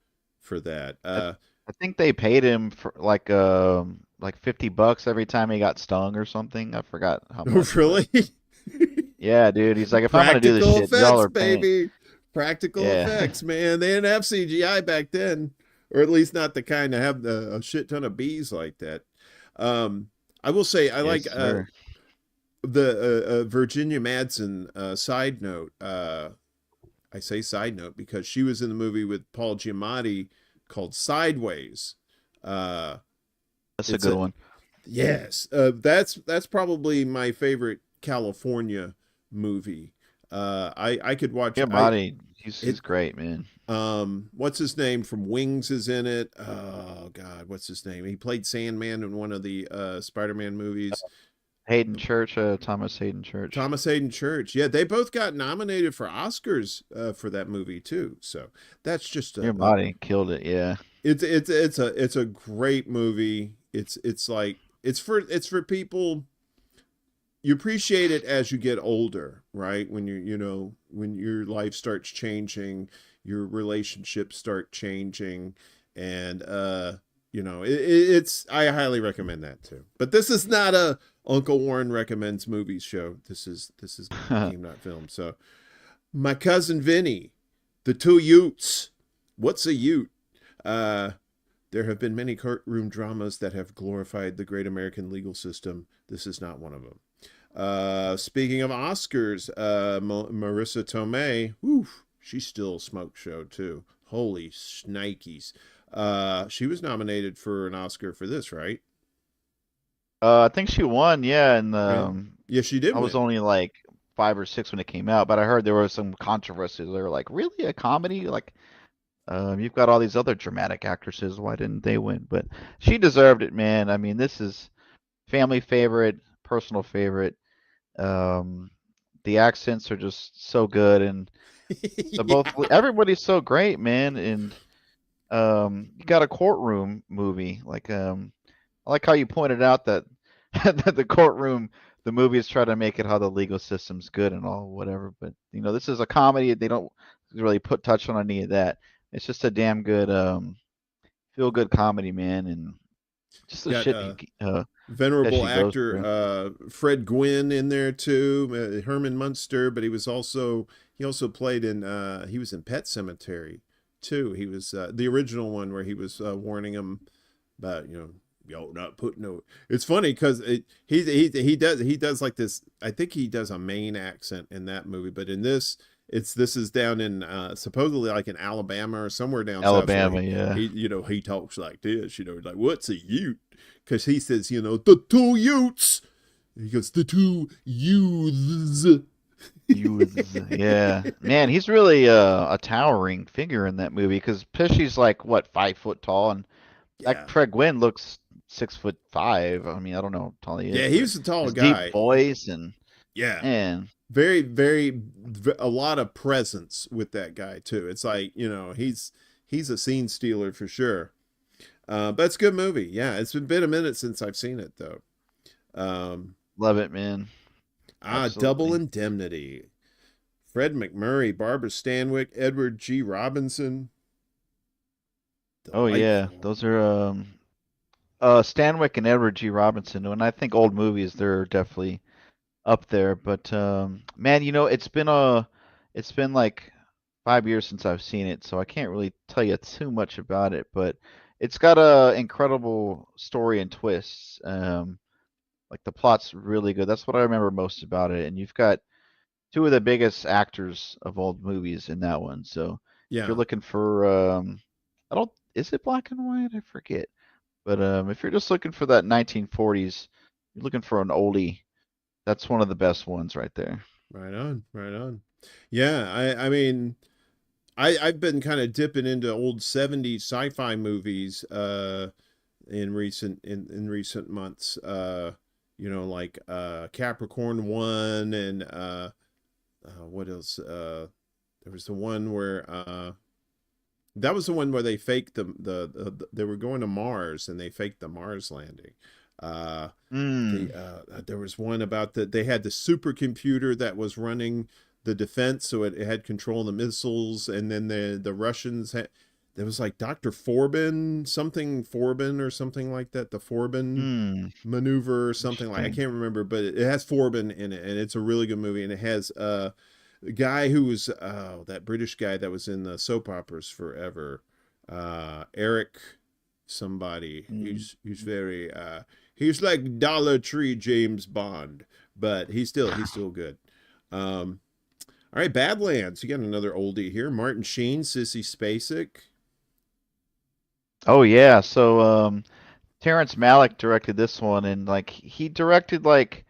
for that. I I think they paid him for like $50 every time he got stung or something. I forgot how Oh, much, but really? Yeah, dude. He's like, if I'm gonna do this Practical shit, y'all effects, are paying. baby. Practical Yeah. effects, man. They didn't have CGI back then, or at least not the kind to have a shit ton of bees like that. Um, I will say I Yes, like sir. the Virginia Madsen side note. I say side note because she was in the movie with Paul Giamatti called Sideways. Uh, That's a it's good a one. yes. That's probably my favorite California movie. I could watch Yeah, I Marty, he's it great, man. what's his name from Wings is in it. Oh God, what's his name? He played Sandman in one of the Spider-Man movies. Hayden Church, Thomas Hayden Church. Thomas Hayden Church. Yeah, they both got nominated for Oscars for that movie too. So that's just Your Marty killed it. Yeah. it's a great movie. It's like it's for people. You appreciate it as you get older, right? When when your life starts changing, your relationships start changing, and it's I highly recommend that too. But this is not a Uncle Warren recommends movies show. This is Game.Film. So my cousin Vinny, the two Utes. What's a Ute? Uh, there have been many courtroom dramas that have glorified the great American legal system. This is not one of them. Speaking of Oscars, Marissa Tomei, whew, she still smoke show too. Holy shnikes. She was nominated for an Oscar for this, right? I think she won. Yeah, and Yeah. Yeah, she did I was win. only like 5 or 6 when it came out, but I heard there was some controversy. They were like, "Really, a comedy? Like, you've got all these other dramatic actresses. Why didn't they win?" But she deserved it, man. I mean, this is family favorite, personal favorite. Um, the accents are just so good, and the both Yeah. everybody's so great, man. And you got a courtroom movie. Like, I like how you pointed out that that the courtroom, the movies try to make it how the legal system's good and all whatever. But this is a comedy. They don't really put touch on any of that. It's just a damn good feel good comedy, man, and just the Got shit that venerable she goes actor through. Fred Gwynn in there too. Herman Munster, but he also played in he was in Pet Cemetery too. He was the original one where he was warning him about yo not putting no. It's funny because he does like this. I think he does a Maine accent in that movie, but in this is down in supposedly like in Alabama or somewhere down south where Alabama, yeah. he talks like this, like what's a Ute? Because he says the two Utes. He goes the two youths. Yeah, man, he's really a towering figure in that movie because Pesci's like what 5 foot tall, and Yeah, that Fred Gwynn looks 6'5". I mean, I don't know how tall he yeah, is, he but was a tall his deep guy. voice and Yeah, man, very a lot of presence with that guy too. It's like he's a scene stealer for sure. But it's a good movie. Yeah, it's been a minute since I've seen it though. Um, love it, man. Double Absolutely. Indemnity. Fred McMurray, Barbara Stanwyck, Edward G. Robinson. Oh yeah, Delightful. those are Stanwyck and Edward G. Robinson. When I think old movies, they're definitely up there. But man, it's been like 5 years since I've seen it, so I can't really tell you too much about it. But it's got a incredible story and twists. Like the plot's really good. That's what I remember most about it. And you've got two of the biggest actors of old movies in that one. So if you're Yeah, looking for, I don't, is it black and white? I forget. But if you're just looking for that 1940s, you're looking for an oldie. That's one of the best ones right there. right on, right on. Yeah, I mean, I've been kind of dipping into old 70s sci-fi movies in recent months. Like Capricorn 1 and what else? There was the one where that was the one where they faked they were going to Mars and they faked the Mars landing. Uh, Mm. there was one about they had the supercomputer that was running the defense, so it had control of the missiles, and then the Russians had. there was like Dr. Forbin, something Forbin or something like that. The Forbin Hmm. maneuver or something like, I Interesting. can't remember, but it has Forbin in it, and it's a really good movie. And it has a guy who was that British guy that was in the soap operas forever, Eric somebody. Mm. He's very he's like Dollar Tree James Bond, but he's still good. All right, Badlands. You got another oldie here. Martin Sheen, Sissy Spacek. Oh yeah. So Terrence Malick directed this one, and like he directed like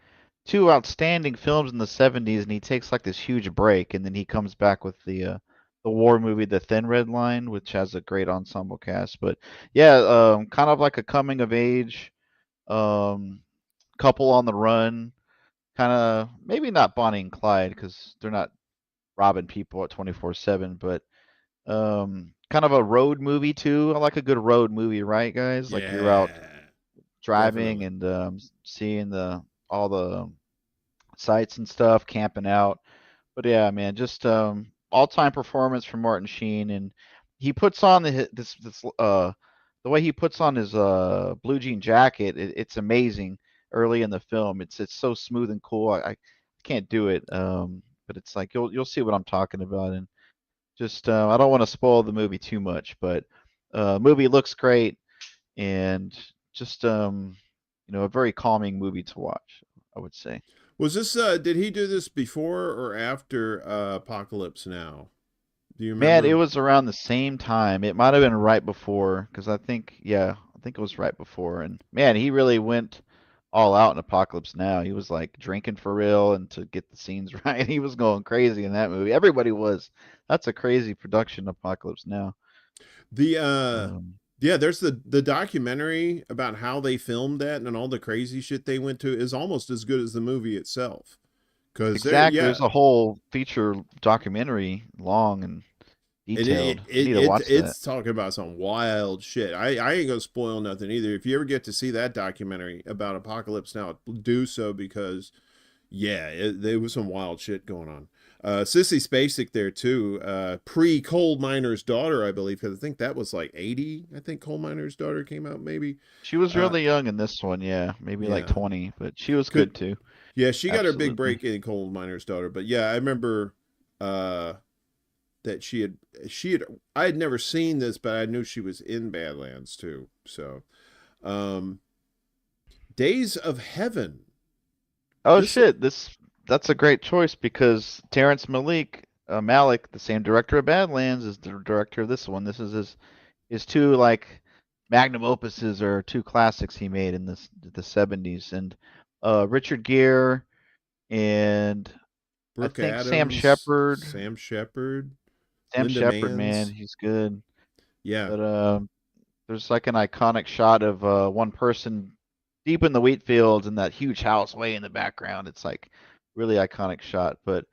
two outstanding films in the 70s, and he takes like this huge break, and then he comes back with the war movie The Thin Red Line, which has a great ensemble cast. But yeah, kind of like a coming of age um couple on the run, kind of maybe not Bonnie and Clyde because they're not robbing people at 24/7, but kind of a road movie too. I like a good road movie, right, guys? Like you're Yeah, out driving definitely. and seeing all the sights and stuff, camping out. But yeah, man, just all-time performance from Martin Sheen, and he puts on the way he puts on his blue jean jacket. It's amazing early in the film. It's so smooth and cool. I can't do it. But it's like you'll see what I'm talking about, and just I don't want to spoil the movie too much, but movie looks great and just a very calming movie to watch, I would say. Was this did he do this before or after Apocalypse Now? Do you Man, it remember? was around the same time. It might have been right before, because I think it was right before. And man, he really went all out in Apocalypse Now. He was like drinking for real and to get the scenes right. He was going crazy in that movie. Everybody was. That's a crazy production, Apocalypse Now. The Um, yeah, there's the documentary about how they filmed that and all the crazy shit they went to is almost as good as the movie itself. Cause there, exactly. yeah, There's a whole feature documentary, long and and detailed. I need to watch that. it's talking about some wild shit. I ain't gonna spoil nothing either. If you ever get to see that documentary about Apocalypse Now, do so because yeah, there was some wild shit going on. Sissy Spacek there too. Pre Coal Miner's Daughter, I believe, because I think that was like 80. I think Coal Miner's Daughter came out maybe. She was Uh, really young in this one, yeah, maybe like yeah, 20, but she was could good too. yeah, she got her big Absolutely. break in Coal Miner's Daughter. But yeah, I remember uh, that she had I had never seen this, but I knew she was in Badlands too. So, um, Days of Heaven. Oh This shit, that's a great choice because Terrence Malick, the same director of Badlands, is the director of this one. This is his two like magnum opuses or two classics he made in the 70s, and Richard Gere and I Brooke think Sam Adams, Shepard. Sam Shepard, Sam Linda Shepard, man, Manns. he's good. Yeah, But there's like an iconic shot of one person deep in the wheat fields and that huge house way in the background. It's like really iconic shot. But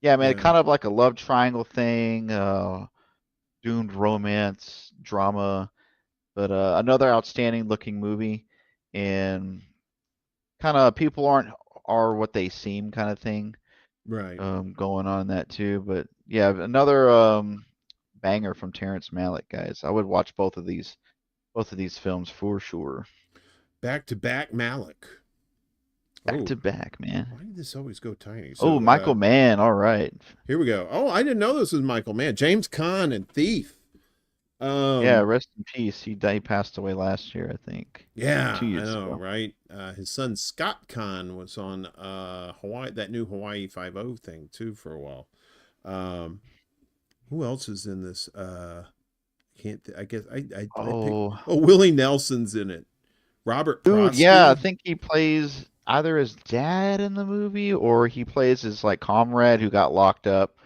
yeah, man, yeah, kind of like a love triangle thing, doomed romance drama, but another outstanding looking movie, and kind of people are what they seem kind of thing right. going on in that too. But yeah, another banger from Terrence Malick, guys. I would watch both of these films for sure. Back to back Malik. Back Oh, to back, why man. did this always go tiny? Oh, So Michael Mann. All right. here we go. Oh, I didn't know this was Michael Mann. James Caan and Thief. Yeah, Um, rest in peace. He passed away last year, I think, or yeah, two I years know, ago. right? His son Scott Caan was on Hawaii, that new Hawaii 50 thing too for a while. Um, who else is in this? Can't I guess I picked. Oh, Oh, Willie Nelson's in it. Robert dude. Yeah, I Prosky. think he plays either his dad in the movie or he plays his like comrade who got locked up.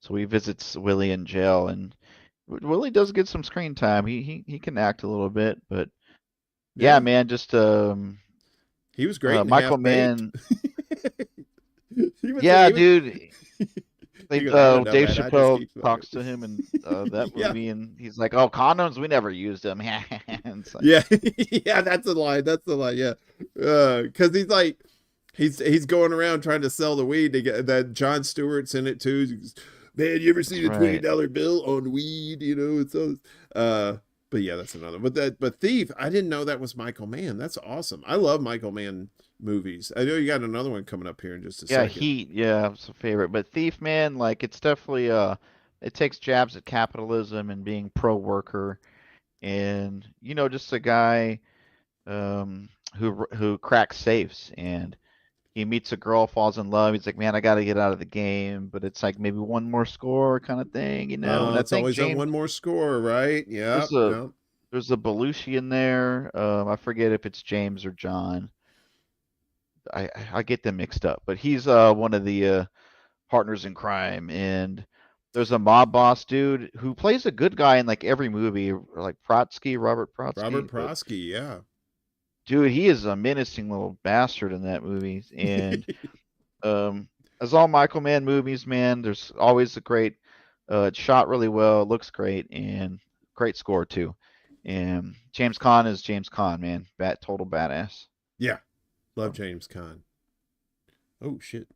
So he visits Willie in jail, and Willie does get some screen time. He can act a little bit, but yeah, Yeah, man, just he was great in Michael Half Baked. Mann. He Yeah, was. dude. They He goes, I don't know, Dave man. I just Chappelle keep smoking. talks to him in that Yeah, movie, and he's like, "Oh, condoms, we never used them." And it's like, yeah, yeah. That's the line. That's the line. Yeah, because he's like, he's going around trying to sell the weed to get that. John Stewart's in it too. Man, you ever That's seen a right. $20 bill on weed? You know, it's those. But yeah, that's another. But Thief, I didn't know that was Michael Mann. That's awesome. I love Michael Mann movies. I know you got another one coming up here in just a Yeah, second. Heat. Yeah, it's a favorite. But Thief, man, like it's definitely it takes jabs at capitalism and being pro worker, and just a guy who cracks safes, and he meets a girl, falls in love. He's like, man, I got to get out of the game, but it's like maybe one more score kind of thing. And I It's think always that James, one more score, right? there's Yep, a yep. there's a Belushi in there. I forget if it's James or John. I get them mixed up, but he's one of the partners in crime, and there's a mob boss dude who plays a good guy in like every movie, like Robert Robert Protsky. But Prosky, yeah. dude, he is a menacing little bastard in that movie, and Um, as all Michael Mann movies, man, there's always a great, it's shot really well, looks great, and great score too. And James Caan is James Caan, man, total badass. Yeah, love So, James Caan. Oh shit,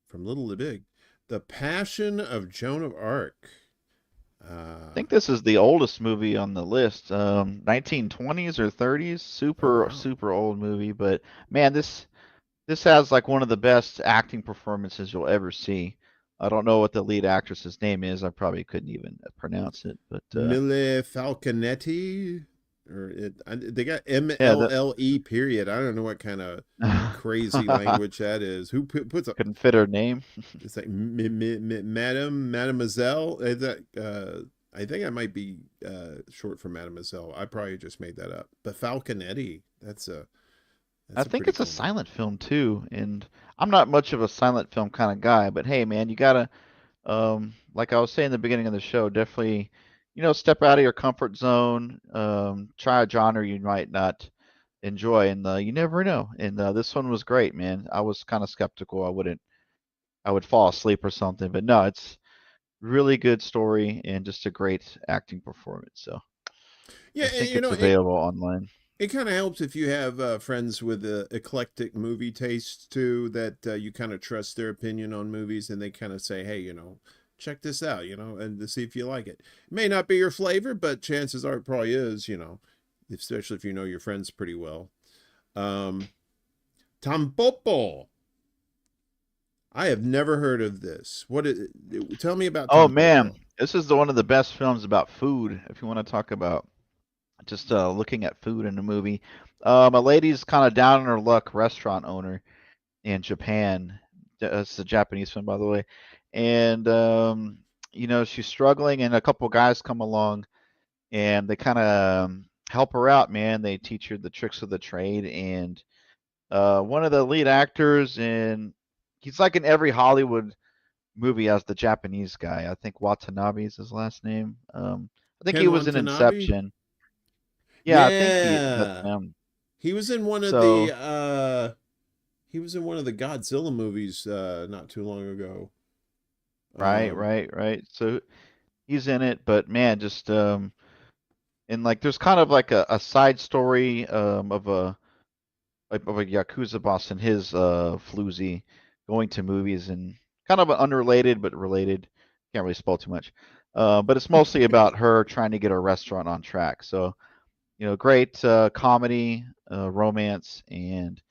from little to big. The Passion of Joan of Arc. I think this is the oldest movie on the list, 1920s or 30s, Oh super wow. super old movie, but man, this has like one of the best acting performances you'll ever see. I don't know what the lead actress's name is. I probably couldn't even pronounce it, but Mille Falconetti, they got yeah, that MLLE period. I don't know what kind of crazy language that is. Who puts a? couldn't fit her name. It's like Madame, Mademoiselle. Is that I think I might be short for Mademoiselle. I probably just made that up. But Falconetti, I that's a think pretty it's a cool name. silent film too, and I'm not much of a silent film kind of guy, but hey, man, you gotta, like I was saying in the beginning of the show, definitely, step out of your comfort zone, try a genre you might not enjoy, and you never know. And this one was great, man. I was kind of skeptical. I would fall asleep or something, but no, it's really good story and just a great acting performance. So Yeah, I and think it's available online. it kind of helps if you have friends with eclectic movie tastes too, that you kind of trust their opinion on movies, and they kind of say, "Hey, check this out," and to see if you like it. It may not be your flavor, but chances are it probably is, especially if you know your friends pretty well. Um, Tampopo. I have never heard of this. Tell me about Oh man, Tampopo. this is one of the best films about food. If you want to talk about just looking at food in a movie, a lady's kind of down on her luck, restaurant owner in Japan. It's a Japanese film, by the way, and she's struggling, and a couple guys come along, and they kind of help her out. Man, they teach her the tricks of the trade, and one of the lead actors, and he's like in every Hollywood movie as the Japanese guy. I think Watanabe is his last name. I think he Ken was in Watanabe? Inception. Yeah, I think that's Yeah. him. He was in one of the So Godzilla movies not too long ago. right, Um right, right. So he's in it, but man, just and like there's kind of like a side story of a Yakuza boss and his floozy going to movies, and kind of unrelated but related. Can't really spoil too much. But it's mostly about her trying to get her restaurant on track. So, great comedy, romance, and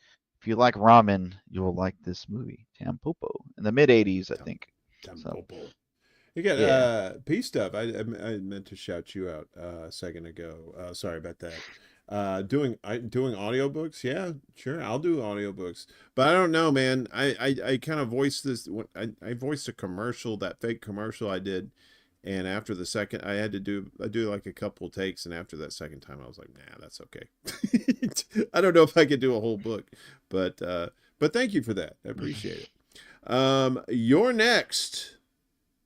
if you like ramen, you'll like this movie, Tampopo, in the mid '80s, I Tam- think. So, Tampopo. You got yeah. P stuff. I meant to shout you out a second ago. Sorry about that. Doing audiobooks, yeah, sure, I'll do audiobooks. But I don't know, man. I kind of voiced this I voiced a commercial, that fake commercial I did, and after the second I do like a couple takes, and after that second time I was like, nah, that's okay. I don't know if I could do a whole book, but thank you for that. I appreciate it. You're next.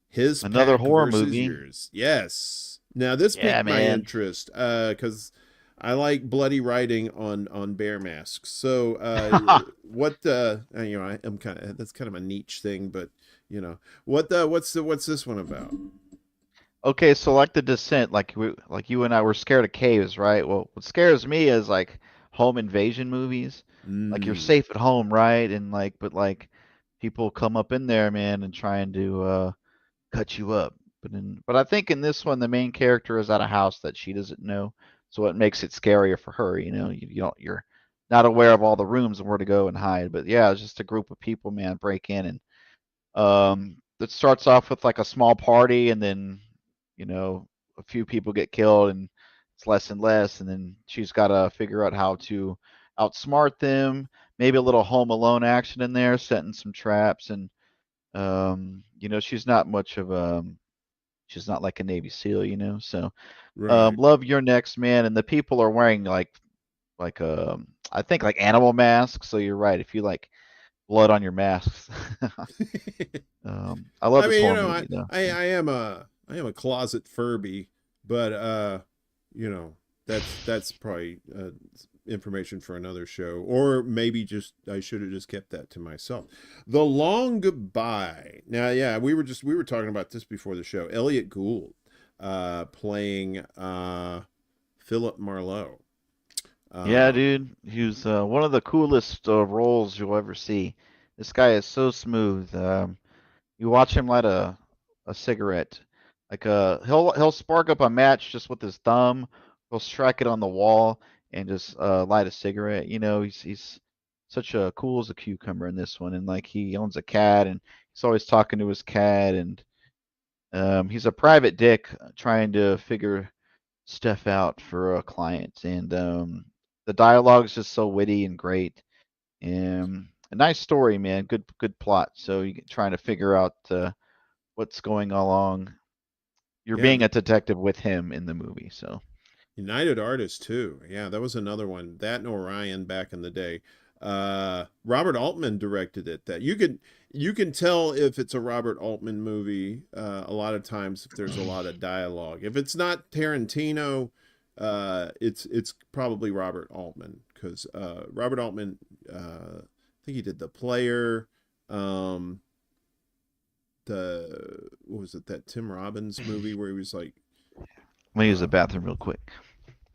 His Another pack horror versus movie. yours. Yes. Now this Yeah, piqued my man. interest because I like bloody writing on bear masks. So what I'm kind of, that's kind of a niche thing, but what's this one about? Okay, so like The Descent, like you and I were scared of caves, right? Well, what scares me is like home invasion movies. Like you're Mm. safe at home, right? And like, but like people come up in there, man, and trying to cut you up. But I think in this one, the main character is at a house that she doesn't know, so it makes it scarier for her. You're not aware of all the rooms and where to go and hide. But yeah, it's just a group of people, man, break in, and it starts off with like a small party, and then you know a few people get killed, and it's less and less, and then she's got to figure out how to outsmart them. Maybe a little Home Alone action in there, setting some traps, and she's not much of a she's not like a Navy SEAL, So Right. love Your Next Man, and the people are wearing like I think like animal masks. So you're right. If you like blood on your masks, I love I this mean, horror movie though. I am a closet Furby, but you know, that's probably information for another show, or maybe just I should have just kept that to myself. The Long Goodbye. Now, yeah, we were talking about this before the show. Elliot Gould, playing Philip Marlowe. Yeah, Uh, dude, he was one of the coolest roles you'll ever see. This guy is so smooth. You watch him light a cigarette, like he'll spark up a match just with his thumb. He'll strike it on the wall and just light a cigarette. He's such a cool as a cucumber in this one, and like he owns a cat, and he's always talking to his cat, and he's a private dick trying to figure stuff out for a client, and the dialogue is just so witty and great, and a nice story, man. Good plot. So you trying to figure out what's going along. You're yeah, being a detective with him in the movie. So United Artists too. Yeah, that was another one. That and Orion back in the day. Robert Altman directed it. That you can tell if it's a Robert Altman movie a lot of times if there's a lot of dialogue. If it's not Tarantino, it's probably Robert Altman because Robert Altman, I think he did The Player, um, the what was it, that Tim Robbins movie where he was like, I'm gonna use the uh, bathroom real quick.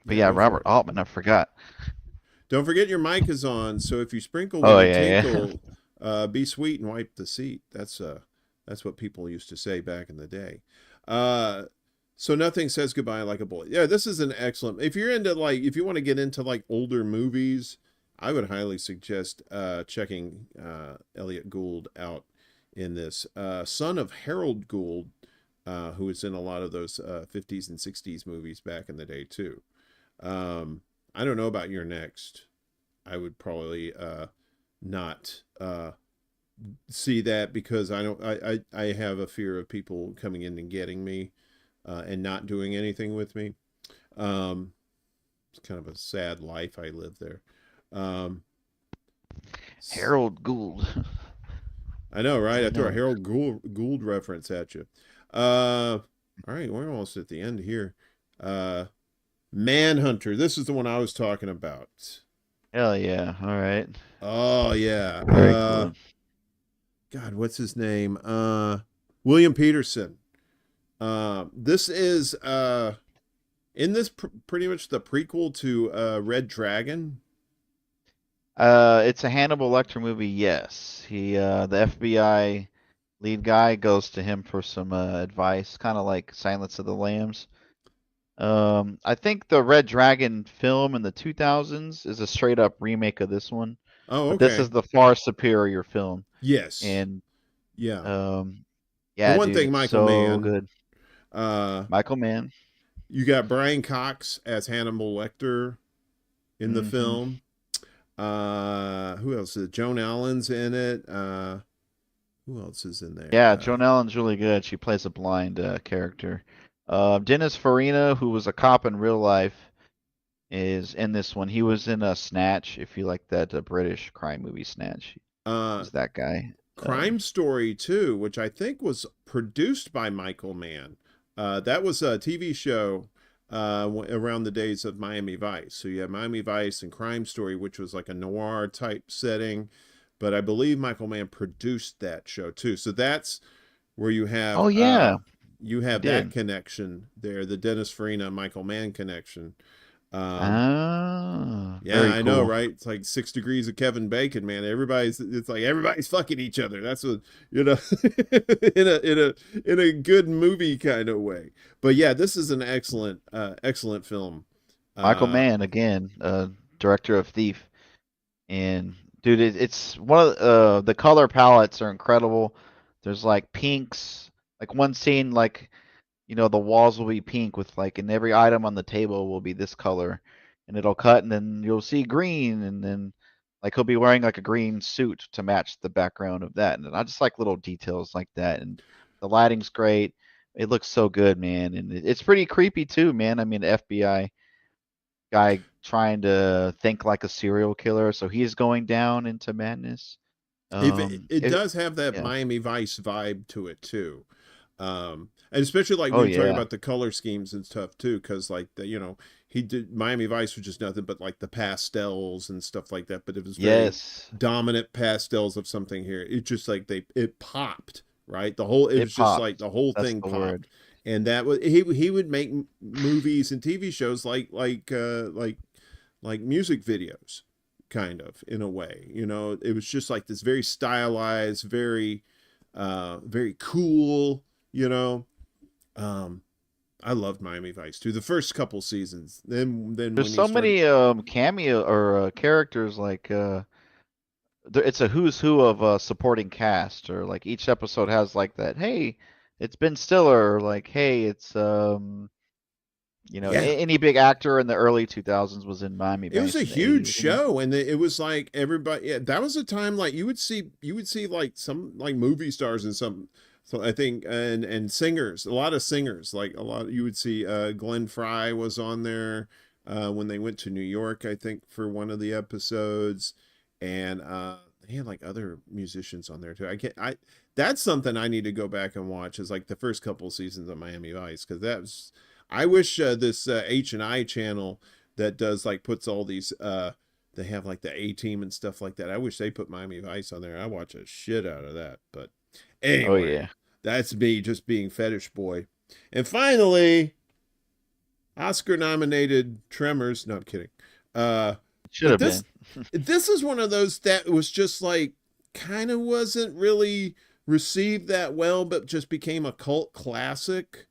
But yeah, yeah, go for Robert it. Altman, I forgot. Don't forget your mic is on, so if you sprinkle when Oh you yeah, yeah. tinkle, be sweet and wipe the seat. That's what people used to say back in the day. Uh, so nothing says goodbye like a bullet. Yeah, this is an excellent. If you're into like, if you want to get into like older movies, I would highly suggest checking Elliot Gould out in this. Son of Harold Gould, who was in a lot of those 50s and 60s movies back in the day too. Um, I don't know about your next. I would probably not see that because I don't. I have a fear of people coming in and getting me and not doing anything with me. Um, it's kind of a sad life I live there. Um, Harold Gould. I know, right? I I threw a know. Gould reference at you. Uh, all right, we're almost at the end here. Uh, Manhunter. This is the one I was talking about. Hell yeah. All right. Oh yeah. Very cool. God, what's his name? William Peterson. This is in this pretty much the prequel to Red Dragon. It's a Hannibal Lecter movie. Yes, the FBI lead guy goes to him for some advice, kind of like Silence of the Lambs. I think the Red Dragon film in the 2000s is a straight up remake of this one, Oh, but this is okay. the far superior film. Yes. And Yeah. For yeah, one dude, thing, it's Michael so Mann. good. Uh, Michael Mann. you got Brian Cox as Hannibal Lecter in the Hmm. film. Who else is it? Joan Allen's in it. Who else is in there? Yeah, Joan Allen's really good. She plays a blind character. Dennis Farina, who was a cop in real life, is in this one. He was in a Snatch. If you like that British crime movie, Snatch, Uh, he's that guy. Crime Story 2, which I think was produced by Michael Mann. That was a TV show around the days of Miami Vice. So you have Miami Vice and Crime Story, which was like a noir type setting. But I believe Michael Mann produced that show too. So that's where Oh yeah, you he have that did. connection there, the Dennis Farina Michael Mann connection. Yeah, Very I know, cool. right? It's like 6 degrees of Kevin Bacon, man. It's like everybody's fucking each other. That's what, you know, in a good movie kind of way. But yeah, this is an excellent film. Michael Uh, Mann again, director of Thief, and dude, it's one of the color palettes are incredible. There's like pinks, like one scene, like the walls will be pink with like, and every item on the table will be this color, and it'll cut, and then you'll see green, and then like he'll be wearing like a green suit to match the background of that, and I just like little details like that, and the lighting's great. It looks so good, man, and it's pretty creepy too, man. I mean, the FBI guy trying to think like a serial killer, so he's going down into madness. if it It, does have that yeah. Miami Vice vibe to it too. And especially like Oh when you talk yeah. about the color schemes and stuff too, because like he did Miami Vice was just nothing but like the pastels and stuff like that, but it was very Yes. dominant pastels of something here. It just like it popped, right? It It was just like popped. the whole That's thing the word. popped, and that was he would make movies and TV shows like music videos, kind of in a way. It was just like this very stylized, very cool. You know, um, I loved Miami Vice too. The first couple seasons. Then There's when he so started, many cameo or characters like it's a who's who of supporting cast, or like each episode has like that. Hey, it's Ben Stiller. Or like, hey, it's yeah, any big actor in the early 2000s was in Miami it was Vice a in the huge 80s. show, and it was like everybody. Yeah, that was a time like you would see like some like movie stars and some. So I think and singers, a lot of singers, like a lot. You would see Glenn Fry was on there when they went to New York, I think, for one of the episodes, and they had like other musicians on there too. That's something I need to go back and watch, is like the first couple seasons of Miami Vice, because that was. I wish this H&I channel that does like puts all these they have like the A Team and stuff like that. I wish they put Miami Vice on there. I watch a shit out of that. But Oh anyway, yeah, that's me just being fetish boy. And finally, Oscar nominated Tremors. No, I'm kidding. Uh it should but have this been. this is one of those that was just like kind of wasn't really received that well, but just became a cult classic,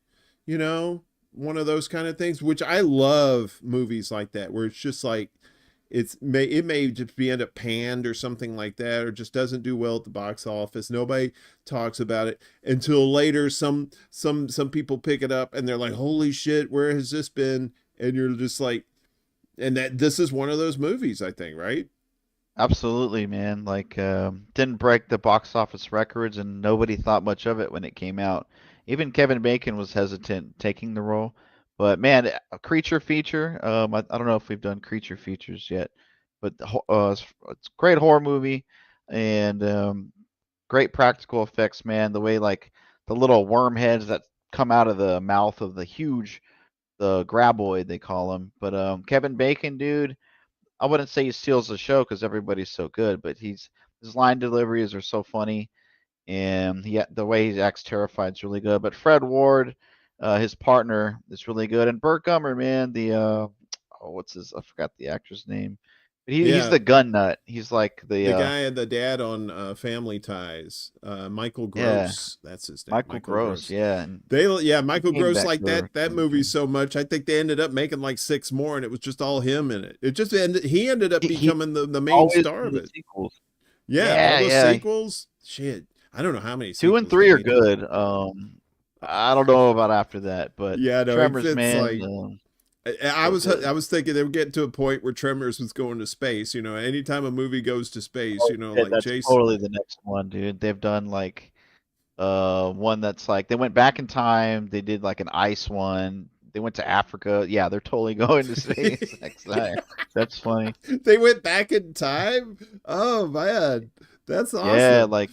you know, one of those kind of things, which I love movies like that, where it's just like it may just be end up panned or something like that, or just doesn't do well at the box office. Nobody talks about it until later. Some people pick it up and they're like, "Holy shit, where has this been?" And you're just like, and that this is one of those movies, I think, right? Absolutely, man. Like, didn't break the box office records, and nobody thought much of it when it came out. Even Kevin Bacon was hesitant taking the role. But man, a creature feature. I don't know if we've done creature features yet, but it's a great horror movie, and great practical effects, man. The way like the little worm heads that come out of the mouth of the graboid they call him. But Kevin Bacon, dude. I wouldn't say he steals the show because everybody's so good, but his line deliveries are so funny, and the way he acts terrified is really good. But Fred Ward, his partner, is really good, and Burt Gummer, man, what's his? I forgot the actor's name, but he's Yeah, the gun nut. He's like the guy and the dad on Family Ties, Michael yeah, Gross. That's his name, Michael Michael Gross, Gross. yeah, and Yeah, he Michael came Gross back like for that movie Gamedotfilm. so much. I think they ended up making like six more, and it was just all him in it. He ended up He becoming the main always star in of the it. sequels. Yeah, all Yeah, those yeah. sequels. Shit, I don't know how many 2 and sequels they 3 are made him. good. I don't know about after that, but Yeah, no, Tremors, it's man, like so good. I was thinking they were getting to a point where Tremors was going to space. Anytime a movie goes to space, Oh, shit, like that's Jason. totally the next one, dude. They've done like one that's like they went back in time. They did like an ice one. They went to Africa. Yeah, they're totally going to space next time. That's funny. They went back in time. Oh man, that's Yeah, awesome. like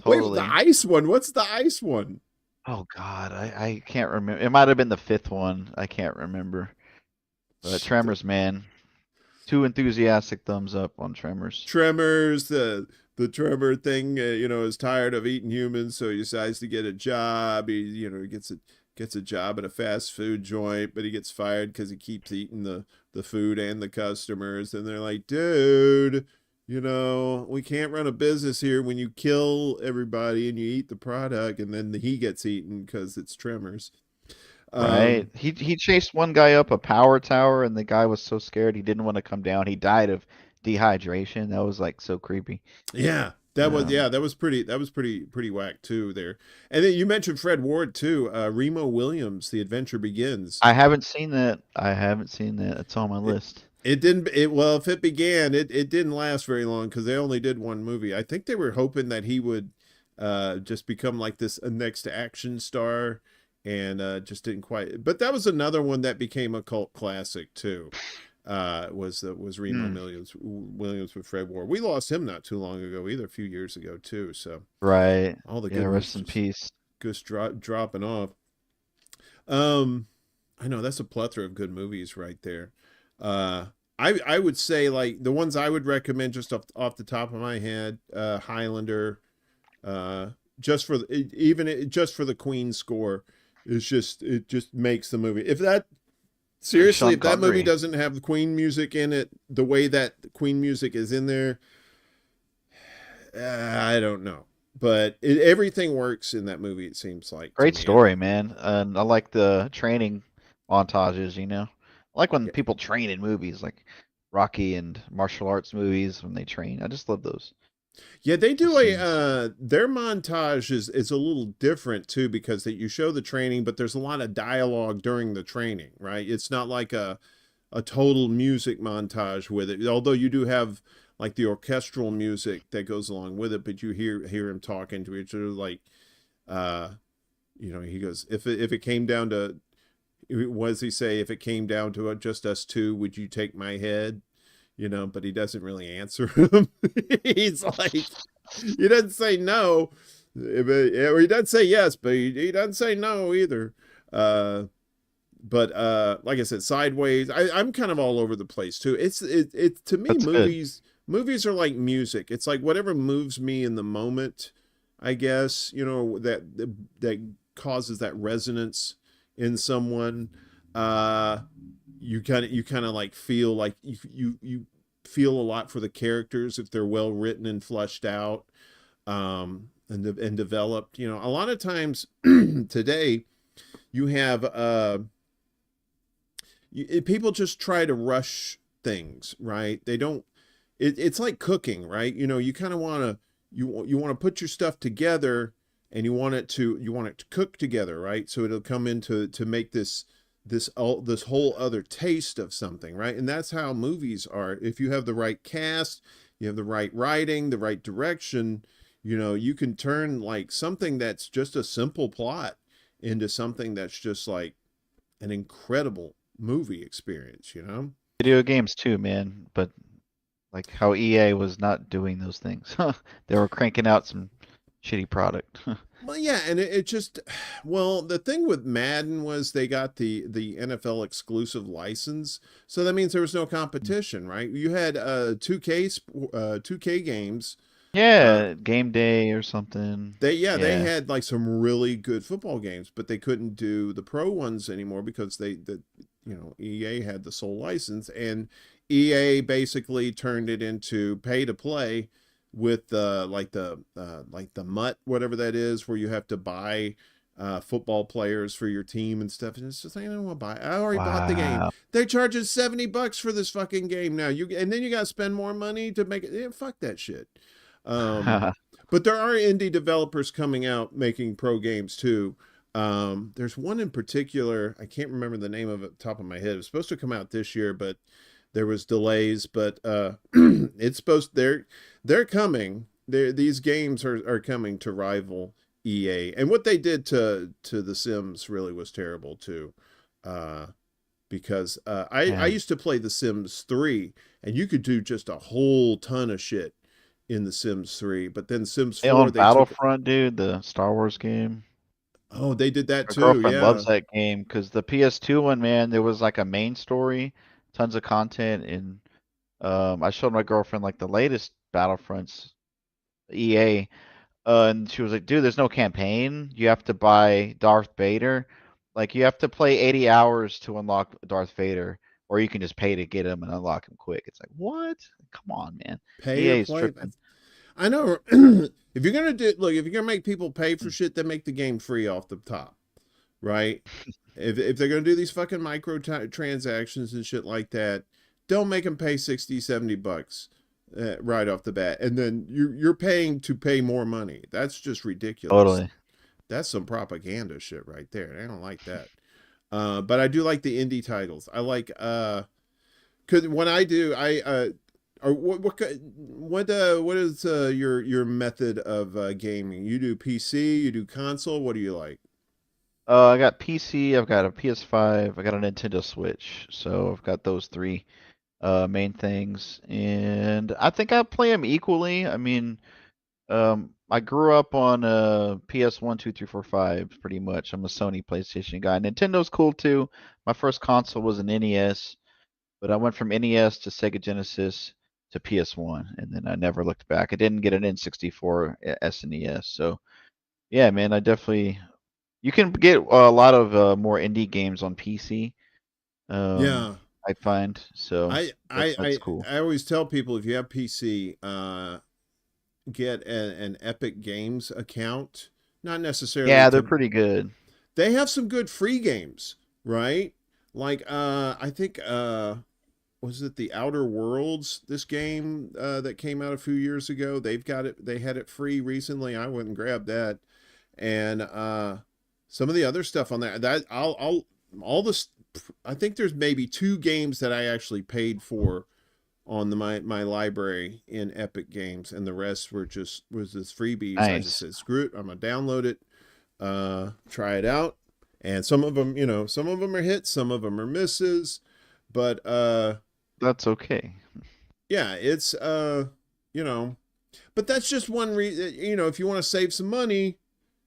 Wait, the totally. ice one. What's the ice one? Oh God, I can't remember. It might have been the fifth one. I can't remember. But Tremors, man. Two enthusiastic thumbs up on Tremors. Tremors, the Tremor thing, is tired of eating humans, so he decides to get a job. He gets gets a job at a fast food joint, but he gets fired because he keeps eating the food and the customers. And they're like, dude, we can't run a business here when you kill everybody and you eat the product, and then he gets eaten because it's Tremors. Right. He chased one guy up a power tower, and the guy was so scared he didn't want to come down. He died of dehydration. That was like so creepy. Yeah, Um, that was pretty whack too there. And then you mentioned Fred Ward too. Remo Williams, The Adventure Begins. I haven't seen that. I haven't seen that. It's on my It, list. it didn't it well if it began, it didn't last very long because they only did one movie. I think they were hoping that he would just become like this next action star, and just didn't quite. But that was another one that became a cult classic too. Was Remo Hmm. Williams with Fred Ward. We lost him not too long ago either, a few years ago too. So Right. all the Yeah, good ones rest in just peace. dropping off. Um, I know that's a plethora of good movies right there. Uh, I would say like the ones I would recommend just off the top of my head, Highlander, just for just for the Queen score, it just makes the movie. If that seriously, Sean if that movie Connery. doesn't have the Queen music in it, the way that the Queen music is in there, I don't know. But everything works in that movie. It seems like to Great me. And story, man. And I like the training montages, you know. I like when yeah, people train in movies like Rocky and martial arts movies when they train. I just love yeah, they those do a scenes. their montage is a little different too because you show the training, but there's a lot of dialogue during the training, right? It's not like a total music montage with it. Although you do have like the orchestral music that goes along with it, but you hear him talking to each other like uh he goes if it came down to what does he say, if it came down to it, just us two, would you take my head? But he doesn't really answer him. He's like, he doesn't say no, or he doesn't say yes, but he doesn't say no either. Uh, but like I said, Sideways. I'm kind of all over the place too. It to me, That's good. movies are like music. It's like whatever moves me in the moment, I guess. That causes that resonance in someone. Uh, you kind of like feel like you feel a lot for the characters if they're well written and fleshed out, and developed. A lot of times today you have people just try to rush things, right? They don't. It's like cooking, right? You kind of want to you want to put your stuff together, and you want it to cook together, right? So it'll come into to make this whole other taste of something, right? And that's how movies are. If you have the right cast, you have the right writing, the right direction, you can turn like something that's just a simple plot into something that's just like an incredible movie experience. Video games too, man. But like how EA was not doing those things. They were cranking out some shitty product. Well, yeah, and it just, well, the thing with Madden was they got the NFL exclusive license, so that means there was no competition, right? You had 2K games. uh Yeah, game day or something. they Yeah. had like some really good football games, but they couldn't do the pro ones anymore because EA had the sole license, and EA basically turned it into pay to play with like the MUT, whatever that is, where you have to buy football players for your team and stuff. And it's just like, I don't want to buy. I already bought the game. Wow. They're charging $70 for this fucking game now. And then you got to spend more money to make it. Yeah, fuck that shit. Um, but there are indie developers coming out making pro games too. There's one in particular, I can't remember the name of it top of my head. It was supposed to come out this year, but there was delays. But it's supposed they're coming. These games are coming to rival EA. And what they did to The Sims really was terrible too. Uh, because I Man. used to play The Sims 3, and you could do just a whole ton of shit in The Sims 3, but then Sims Hey, 4 on they took. Battlefront, dude, the Star Wars game. Oh, they did that My too. girlfriend Yeah. loves that game because the PS2 one, man, there was like a main story, tons of content, and I showed my girlfriend like the latest Battlefronts EA, and she was like, "Dude, there's no campaign. You have to buy Darth Vader." Like you have to play 80 hours to unlock Darth Vader, or you can just pay to get him and unlock him quick. It's like, what? Come on, man. Pay to EA is play. tripping. I know. If you're gonna if you're gonna make people pay for shit, then make the game free off the top, right? If they're gonna do these fucking micro transactions and shit like that, don't make them pay 60, $70 right off the bat, and then you're paying to pay more money. That's just ridiculous. Totally. That's some propaganda shit right there. I don't like that. But I do like the indie titles. I like cause when I do or what is your method of gaming? You do PC, you do console. What do you like? I got PC, I've got a PS5, I got a Nintendo Switch. So I've got those three main things, and I think I play them equally. I mean, I grew up on PS1, 2, 3, 4, 5, pretty much. I'm a Sony PlayStation guy. Nintendo's cool too. My first console was an NES, but I went from NES to Sega Genesis to PS1, and then I never looked back. I didn't get an N64 SNES, so yeah, man, I definitely you can get a lot of more indie games on PC. Yeah. I find so that's cool. I always tell people if you have PC, get an Epic Games account. Not necessarily. Yeah, they're pretty good. They have some good free games, right? Like I think was it The Outer Worlds? This game that came out a few years ago. They've got it. They had it free recently. I went and grabbed that, and some of the other stuff on there. That I'll all this. I think there's maybe 2 games that I actually paid for on my library in Epic Games, and the rest was this freebies. Nice. I just said screw it, I'm gonna download it, try it out, and some of them, some of them are hits, some of them are misses, but That's okay. yeah, it's but that's just one reason. If you want to save some money,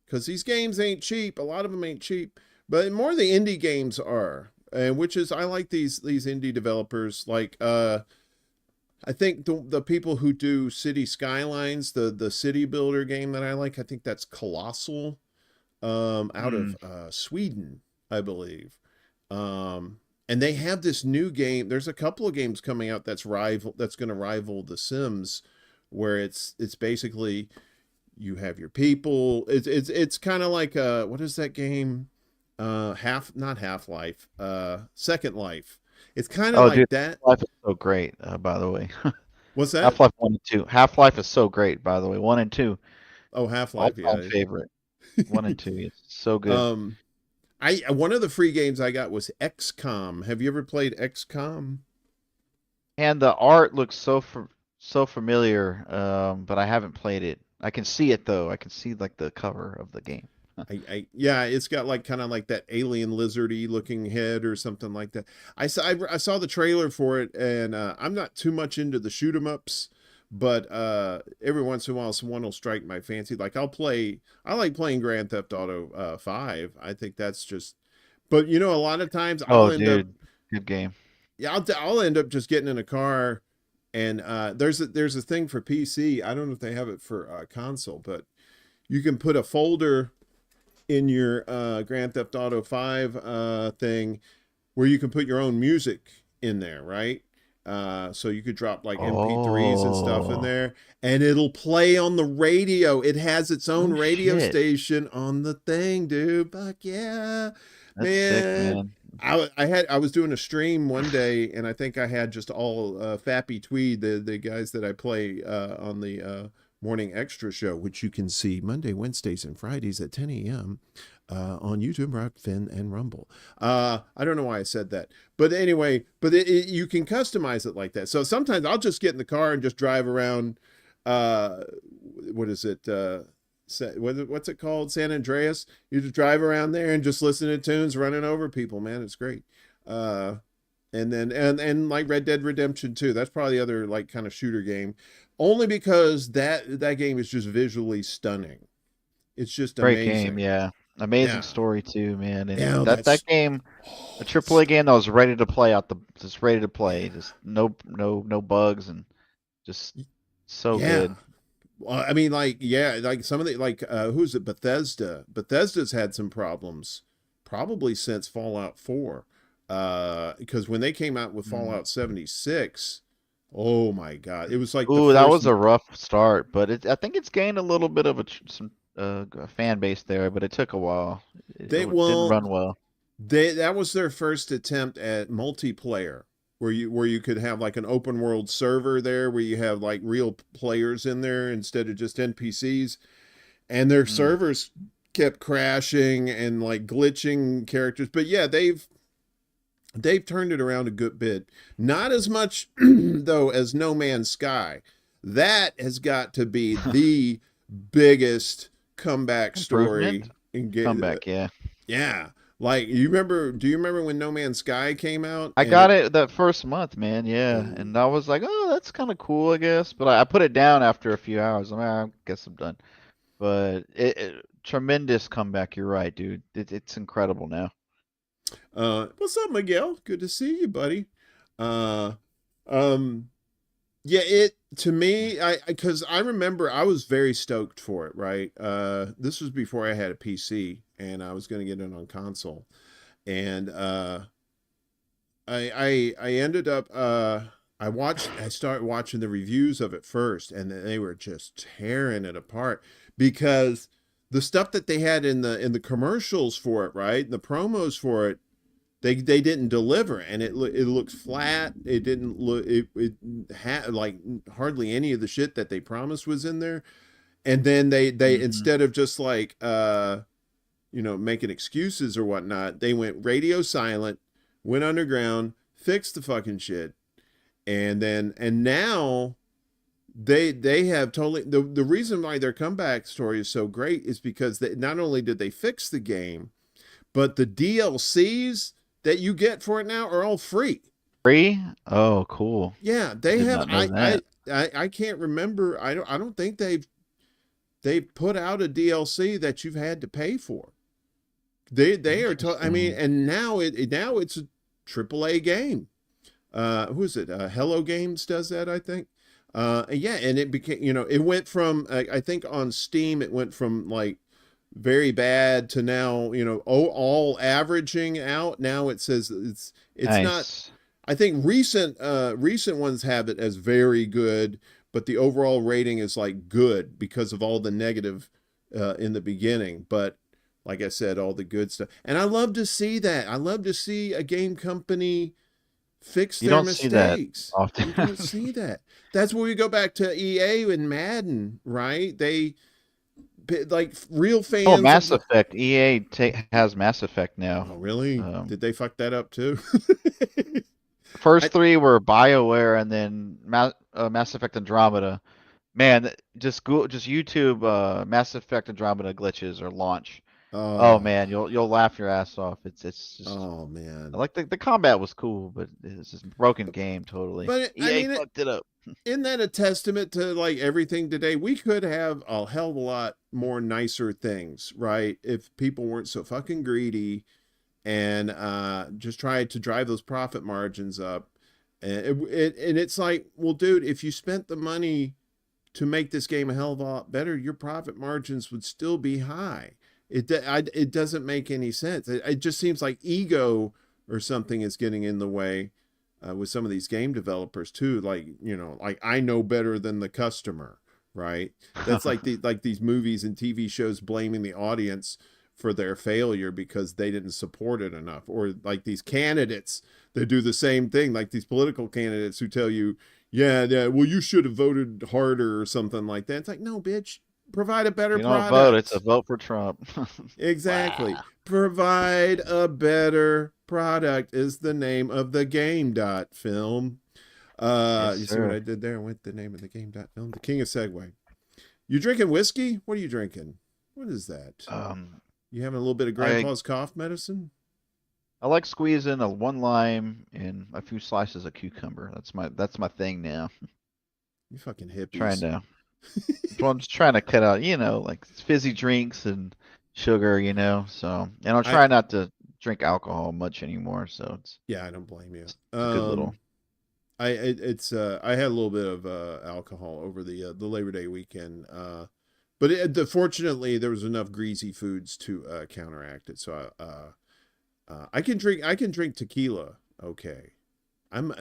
because these games ain't cheap, a lot of them ain't cheap, but more the indie games are, and which is I like these indie developers like I think the people who do City Skylines, the city builder game that I like, I think that's Colossal, out of Sweden, I believe. And they have this new game. There's a couple of games coming out that's going to rival The Sims, where it's basically you have your people. It's kind of like what is that game? Not Half-Life, Second Life. It's kind of like that. Half-Life is so great, by the way. What's that? Half-Life 1 and 2. Half-Life is so great, by the way. 1 and 2. Oh, Half-Life, yeah. All favorite. 1 and 2, it's so good. One of the free games I got was XCOM. Have you ever played XCOM? And the art looks so familiar, but I haven't played it. I can see it though. I can see like the cover of the game. Yeah, it's got like kind of like that alien lizardy looking head or something like that. I saw the trailer for it, and I'm not too much into the shoot 'em ups, but every once in a while someone will strike my fancy. Like I like playing Grand Theft Auto 5. I think that's just, but a lot of times I'll end up, good game. Yeah, I'll end up just getting in a car, and there's a thing for PC. I don't know if they have it for console, but you can put a folder in your Grand Theft Auto 5 thing where you can put your own music in there, right? So you could drop like MP3s and stuff in there, and it'll play on the radio. It has its own radio station on the thing, dude. Fuck yeah. That's sick, man. I was doing a stream one day, and I think I had just all Fappy Tweed, the guys that I play on the Morning Extra show, which you can see Monday, Wednesdays, and Fridays at 10 a.m. On YouTube, Rock, Finn, and Rumble. I don't know why I said that, but anyway, you can customize it like that. So sometimes I'll just get in the car and just drive around. What is it? What's it called? San Andreas. You just drive around there and just listen to tunes, running over people. Man, it's great. And then and like Red Dead Redemption 2. That's probably the other like kind of shooter game. Only because that game is just visually stunning. It's just great amazing. Game, yeah. Amazing story too, man. And Yeah, that game, a AAA game that was ready to play just ready to play, just no bugs and just so good. Well, I mean, like some of the who's it? Bethesda. Bethesda's had some problems probably since Fallout 4. Because when they came out with Fallout 76, oh my God, it was like the Ooh, that first. was a rough start, but I think it's gained a little bit of some fan base there, but it took a while. They Didn't well, run well. that was their first attempt at multiplayer, where you could have like an open world server there, where you have like real players in there instead of just NPCs, and their Mm. servers kept crashing and like glitching characters. But yeah, they've turned it around a good bit. Not as much though as No Man's Sky. That has got to be the biggest comeback story Improvement? in Comeback, yeah. yeah. Like you remember, do you remember when No Man's Sky came out I and got it that first month, man, yeah. ooh, And I was like, oh, that's kind of cool, I guess. But I put it down after a few hours. I guess I'm done. But tremendous comeback. You're right, dude. It's incredible now. what's up, Miguel? Good to see you, buddy. Uh um Yeah, it to me, I because I remember I was very stoked for it, right? This was before I had a PC and I was going to get it on console. And I ended up I started watching the reviews of it first, and they were just tearing it apart because the stuff that they had in the commercials for it, right? The promos for it, they didn't deliver, and it looked flat. It didn't look it had like hardly any of the shit that they promised was in there. And then they Hmm. instead of just like making excuses or whatnot, they went radio silent, went underground, fixed the fucking shit, and now they have totally the reason why their comeback story is so great is because they not only did they fix the game, but the DLCs that you get for it now are all free. Free? Oh, cool. Yeah, I they did have. not know that. I can't remember. I don't think they've put out a DLC that you've had to pay for. They are. I mean, Interesting. and now now it's a AAA game. Who is it? Hello Games does that, I think. Yeah, and it became. It went from. I think on Steam it went from like very bad to now. All averaging out. Now it says it's not. Nice. I think recent ones have it as very good, but the overall rating is like good because of all the negative in the beginning. But like I said, all the good stuff, and I love to see that. I love to see a game company fix You their don't see that mistakes. often. You don't see that. That's where we go back to EA and Madden, right? They like real Oh, fans of Mass the. Effect. EA has Mass Effect now. Oh, really? Um, Did they fuck that up too? I First three were BioWare, and then Mass Effect Andromeda. Man, just YouTube Mass Effect Andromeda glitches or launch. Oh oh man, you'll laugh your ass off. It's just oh man. like the combat was cool, but it's just a broken game totally. But I EA mean, fucked it up. isn't that a testament to like everything today? We could have a hell of a lot more nicer things, right? If people weren't so fucking greedy and just tried to drive those profit margins up. And it's like, well, dude, if you spent the money to make this game a hell of a lot better, your profit margins would still be high. It doesn't make any sense. It just seems like ego or something is getting in the way with some of these game developers too. Like like I know better than the customer, right? That's like these movies and TV shows blaming the audience for their failure because they didn't support it enough, or like these candidates that do the same thing, like these political candidates who tell you, yeah, well, you should have voted harder or something like that. It's like, no, bitch, provide a better You don't vote, it's a product. vote for Trump. Exactly. Wow. Provide a better product is the name of the Gamedotfilm. Yes, You see what sir. I did there with the name of the Gamedotfilm? The king of Segway. You drinking whiskey? What are you drinking? What is that? Um, You having a little bit of I grandpa's cough medicine? I like squeezing one lime and a few slices of cucumber. That's my thing now. You fucking Trying hippies. to, well, I'm just trying to cut out, like fizzy drinks and sugar, So, and I'm I trying not to drink alcohol much anymore. So Yeah, I don't blame you. it's a good little. I had a little bit of alcohol over the Labor Day weekend. But fortunately there was enough greasy foods to counteract it. So I can drink tequila. Okay.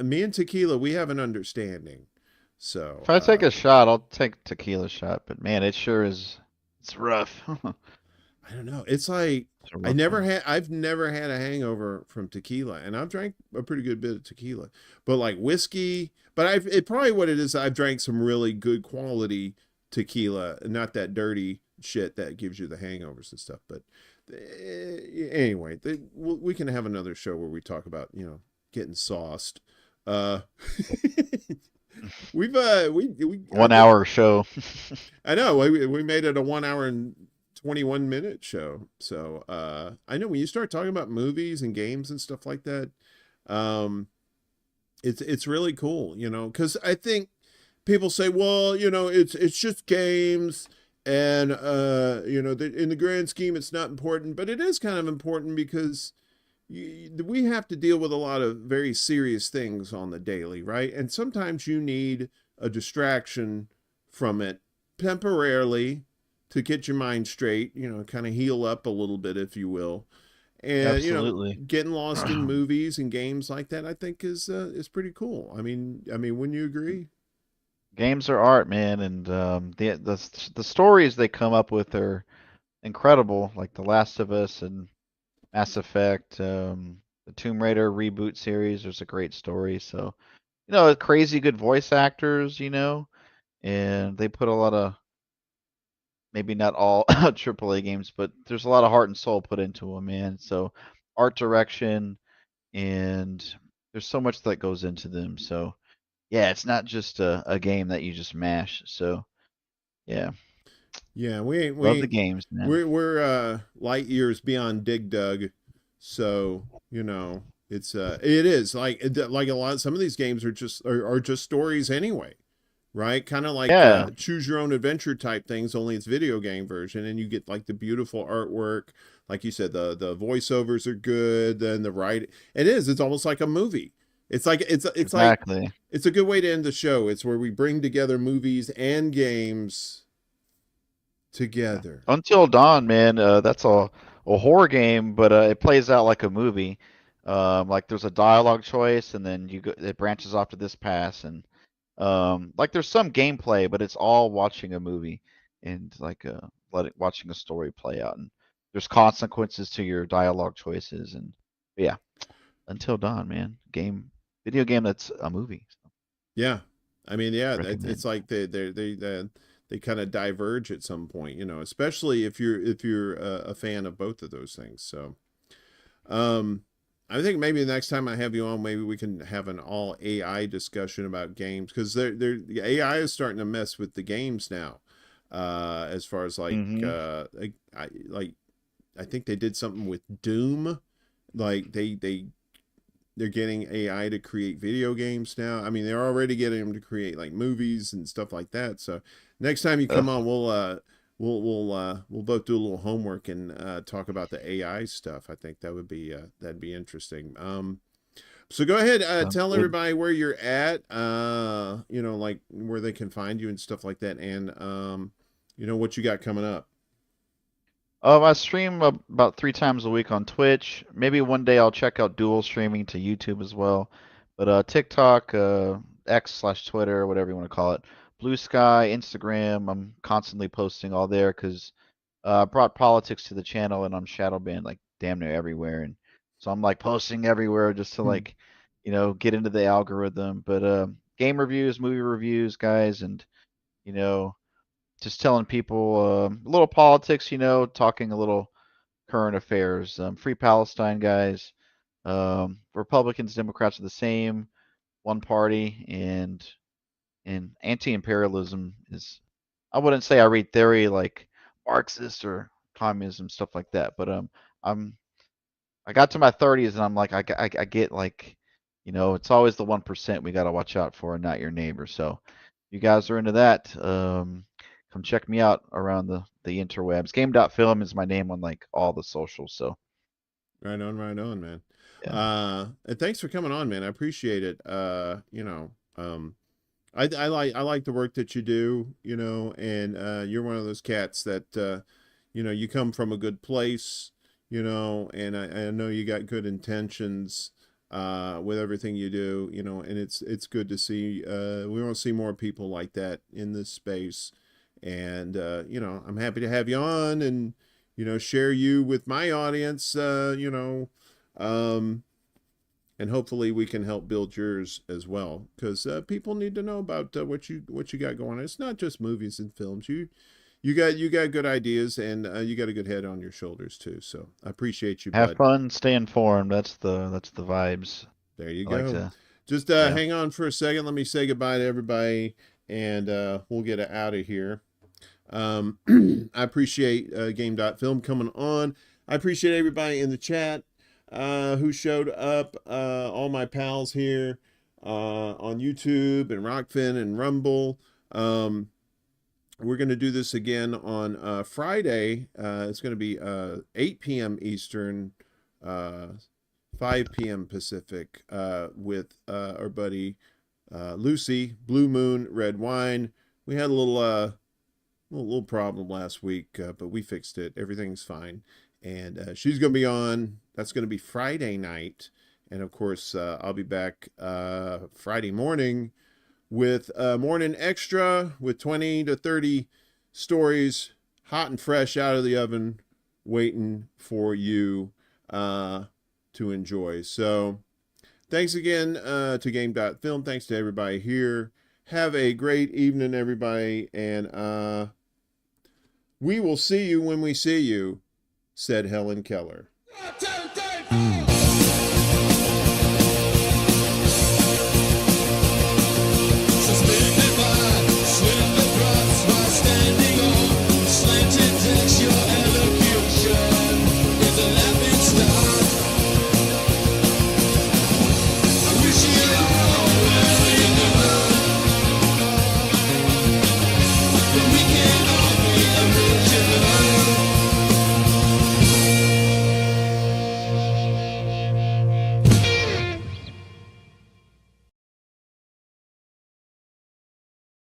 Me and tequila, we have an understanding. So, If I take a shot, I'll take tequila shot, but man, it sure is, it's rough. I don't know. It's like It's a rough one. I've never had a hangover from tequila, and I've drank a pretty good bit of tequila. But like whiskey, but it probably what it is. I've drank some really good quality tequila, not that dirty shit that gives you the hangovers and stuff. But anyway, we can have another show where we talk about, getting sauced. Uh, we 1 hour show. I know we made it a 1 hour and 21-minute show. So I know when you start talking about movies and games and stuff like that, it's really cool, because I think people say, well, it's just games, and in the grand scheme it's not important, but it is kind of important because we have to deal with a lot of very serious things on the daily, right? And sometimes you need a distraction from it temporarily to get your mind straight, kind of heal up a little bit, if you will. And Absolutely. getting lost in movies and games like that, I think is pretty cool. I mean, wouldn't you agree? Games are art, man, and the stories they come up with are incredible, like The Last of Us and Mass Effect, the Tomb Raider reboot series. There's a great story. So, crazy good voice actors, and they put a lot of, maybe not all AAA games, but there's a lot of heart and soul put into them, man. So, art direction, and there's so much that goes into them. So, yeah, it's not just a game that you just mash. So, yeah, Yeah, love the games, man. we're light years beyond Dig Dug, so it is like a lot. Some of these games are just stories anyway, right? Kind of like Yeah, choose your own adventure type things. Only it's video game version, and you get like the beautiful artwork, like you said, the voiceovers are good, and the writing. It is. It's almost like a movie. It's like exactly. it's a good way to end the show. It's where we bring together movies and games Yeah. together. Until Dawn, man, that's a horror game, but it plays out like a movie. Like there's a dialogue choice, and then it branches off to this pass, and like there's some gameplay, but it's all watching a movie and like watching a story play out, and there's consequences to your dialogue choices, and yeah, Until Dawn, man, video game that's a movie. So Yeah, I mean, yeah, it's recommend. like they kind of diverge at some point, especially if you're a fan of both of those things. So, um, I think maybe the next time I have you on, maybe we can have an all AI discussion about games because the AI is starting to mess with the games now. As far as Hmm. I think they did something with Doom, like they're getting AI to create video games now. I mean, they're already getting them to create like movies and stuff like that. So next time you come Ugh, on, we'll both do a little homework and talk about the AI stuff. I think that'd be interesting. So go ahead, sounds tell good. everybody where you're at. Like where they can find you and stuff like that, and what you got coming up. I stream about 3 times a week on Twitch. Maybe one day I'll check out dual streaming to YouTube as well. But TikTok, X/Twitter, whatever you want to call it, Blue Sky, Instagram, I'm constantly posting all there because I brought politics to the channel and I'm shadow banned like damn near everywhere. And so I'm like posting everywhere just to Hmm. like, get into the algorithm. But game reviews, movie reviews, guys, and you know, just telling people a little politics, talking a little current affairs. Free Palestine, guys. Republicans, Democrats are the same, one party, and anti-imperialism is. I wouldn't say I read theory like Marxist or communism stuff like that, but I'm I got to my 30s and I'm like I get like, it's always the 1% we got to watch out for, and not your neighbor. So you guys are into that. Come check me out around the interwebs. Game.film is my name on like all the socials. So Right on, man. yeah. And thanks for coming on, man. I appreciate it. I like the work that you do, and you're one of those cats that you come from a good place. you know, and I know you got good intentions with everything you do, you know, and it's good to see. We want to see more people like that in this space, and you know, I'm happy to have you on and, you know, share you with my audience, you know, and hopefully we can help build yours as well, because people need to know about what you got going on. It's not just movies and films. You got good ideas, and you got a good head on your shoulders too. So I appreciate you, Have bud. fun, stay informed. That's the vibes. There you I like go. to, Just yeah. hang on for a second. Let me say goodbye to everybody, and we'll get out of here. I appreciate Game.Film coming on. I appreciate everybody in the chat who showed up. All my pals here on YouTube and Rockfin and Rumble. We're going to do this again on Friday. It's going to be 8 p.m. Eastern, 5 p.m. Pacific, with our buddy Lucy, Blue Moon Red Wine. We had a little problem last week, but we fixed it. Everything's fine. And she's going to be on. That's going to be Friday night. And of course, I'll be back Friday morning with Morning Extra with 20 to 30 stories, hot and fresh out of the oven, waiting for you to enjoy. So thanks again to Game.Film. Thanks to everybody here. Have a great evening, everybody. And we will see you when we see you, said Helen Keller.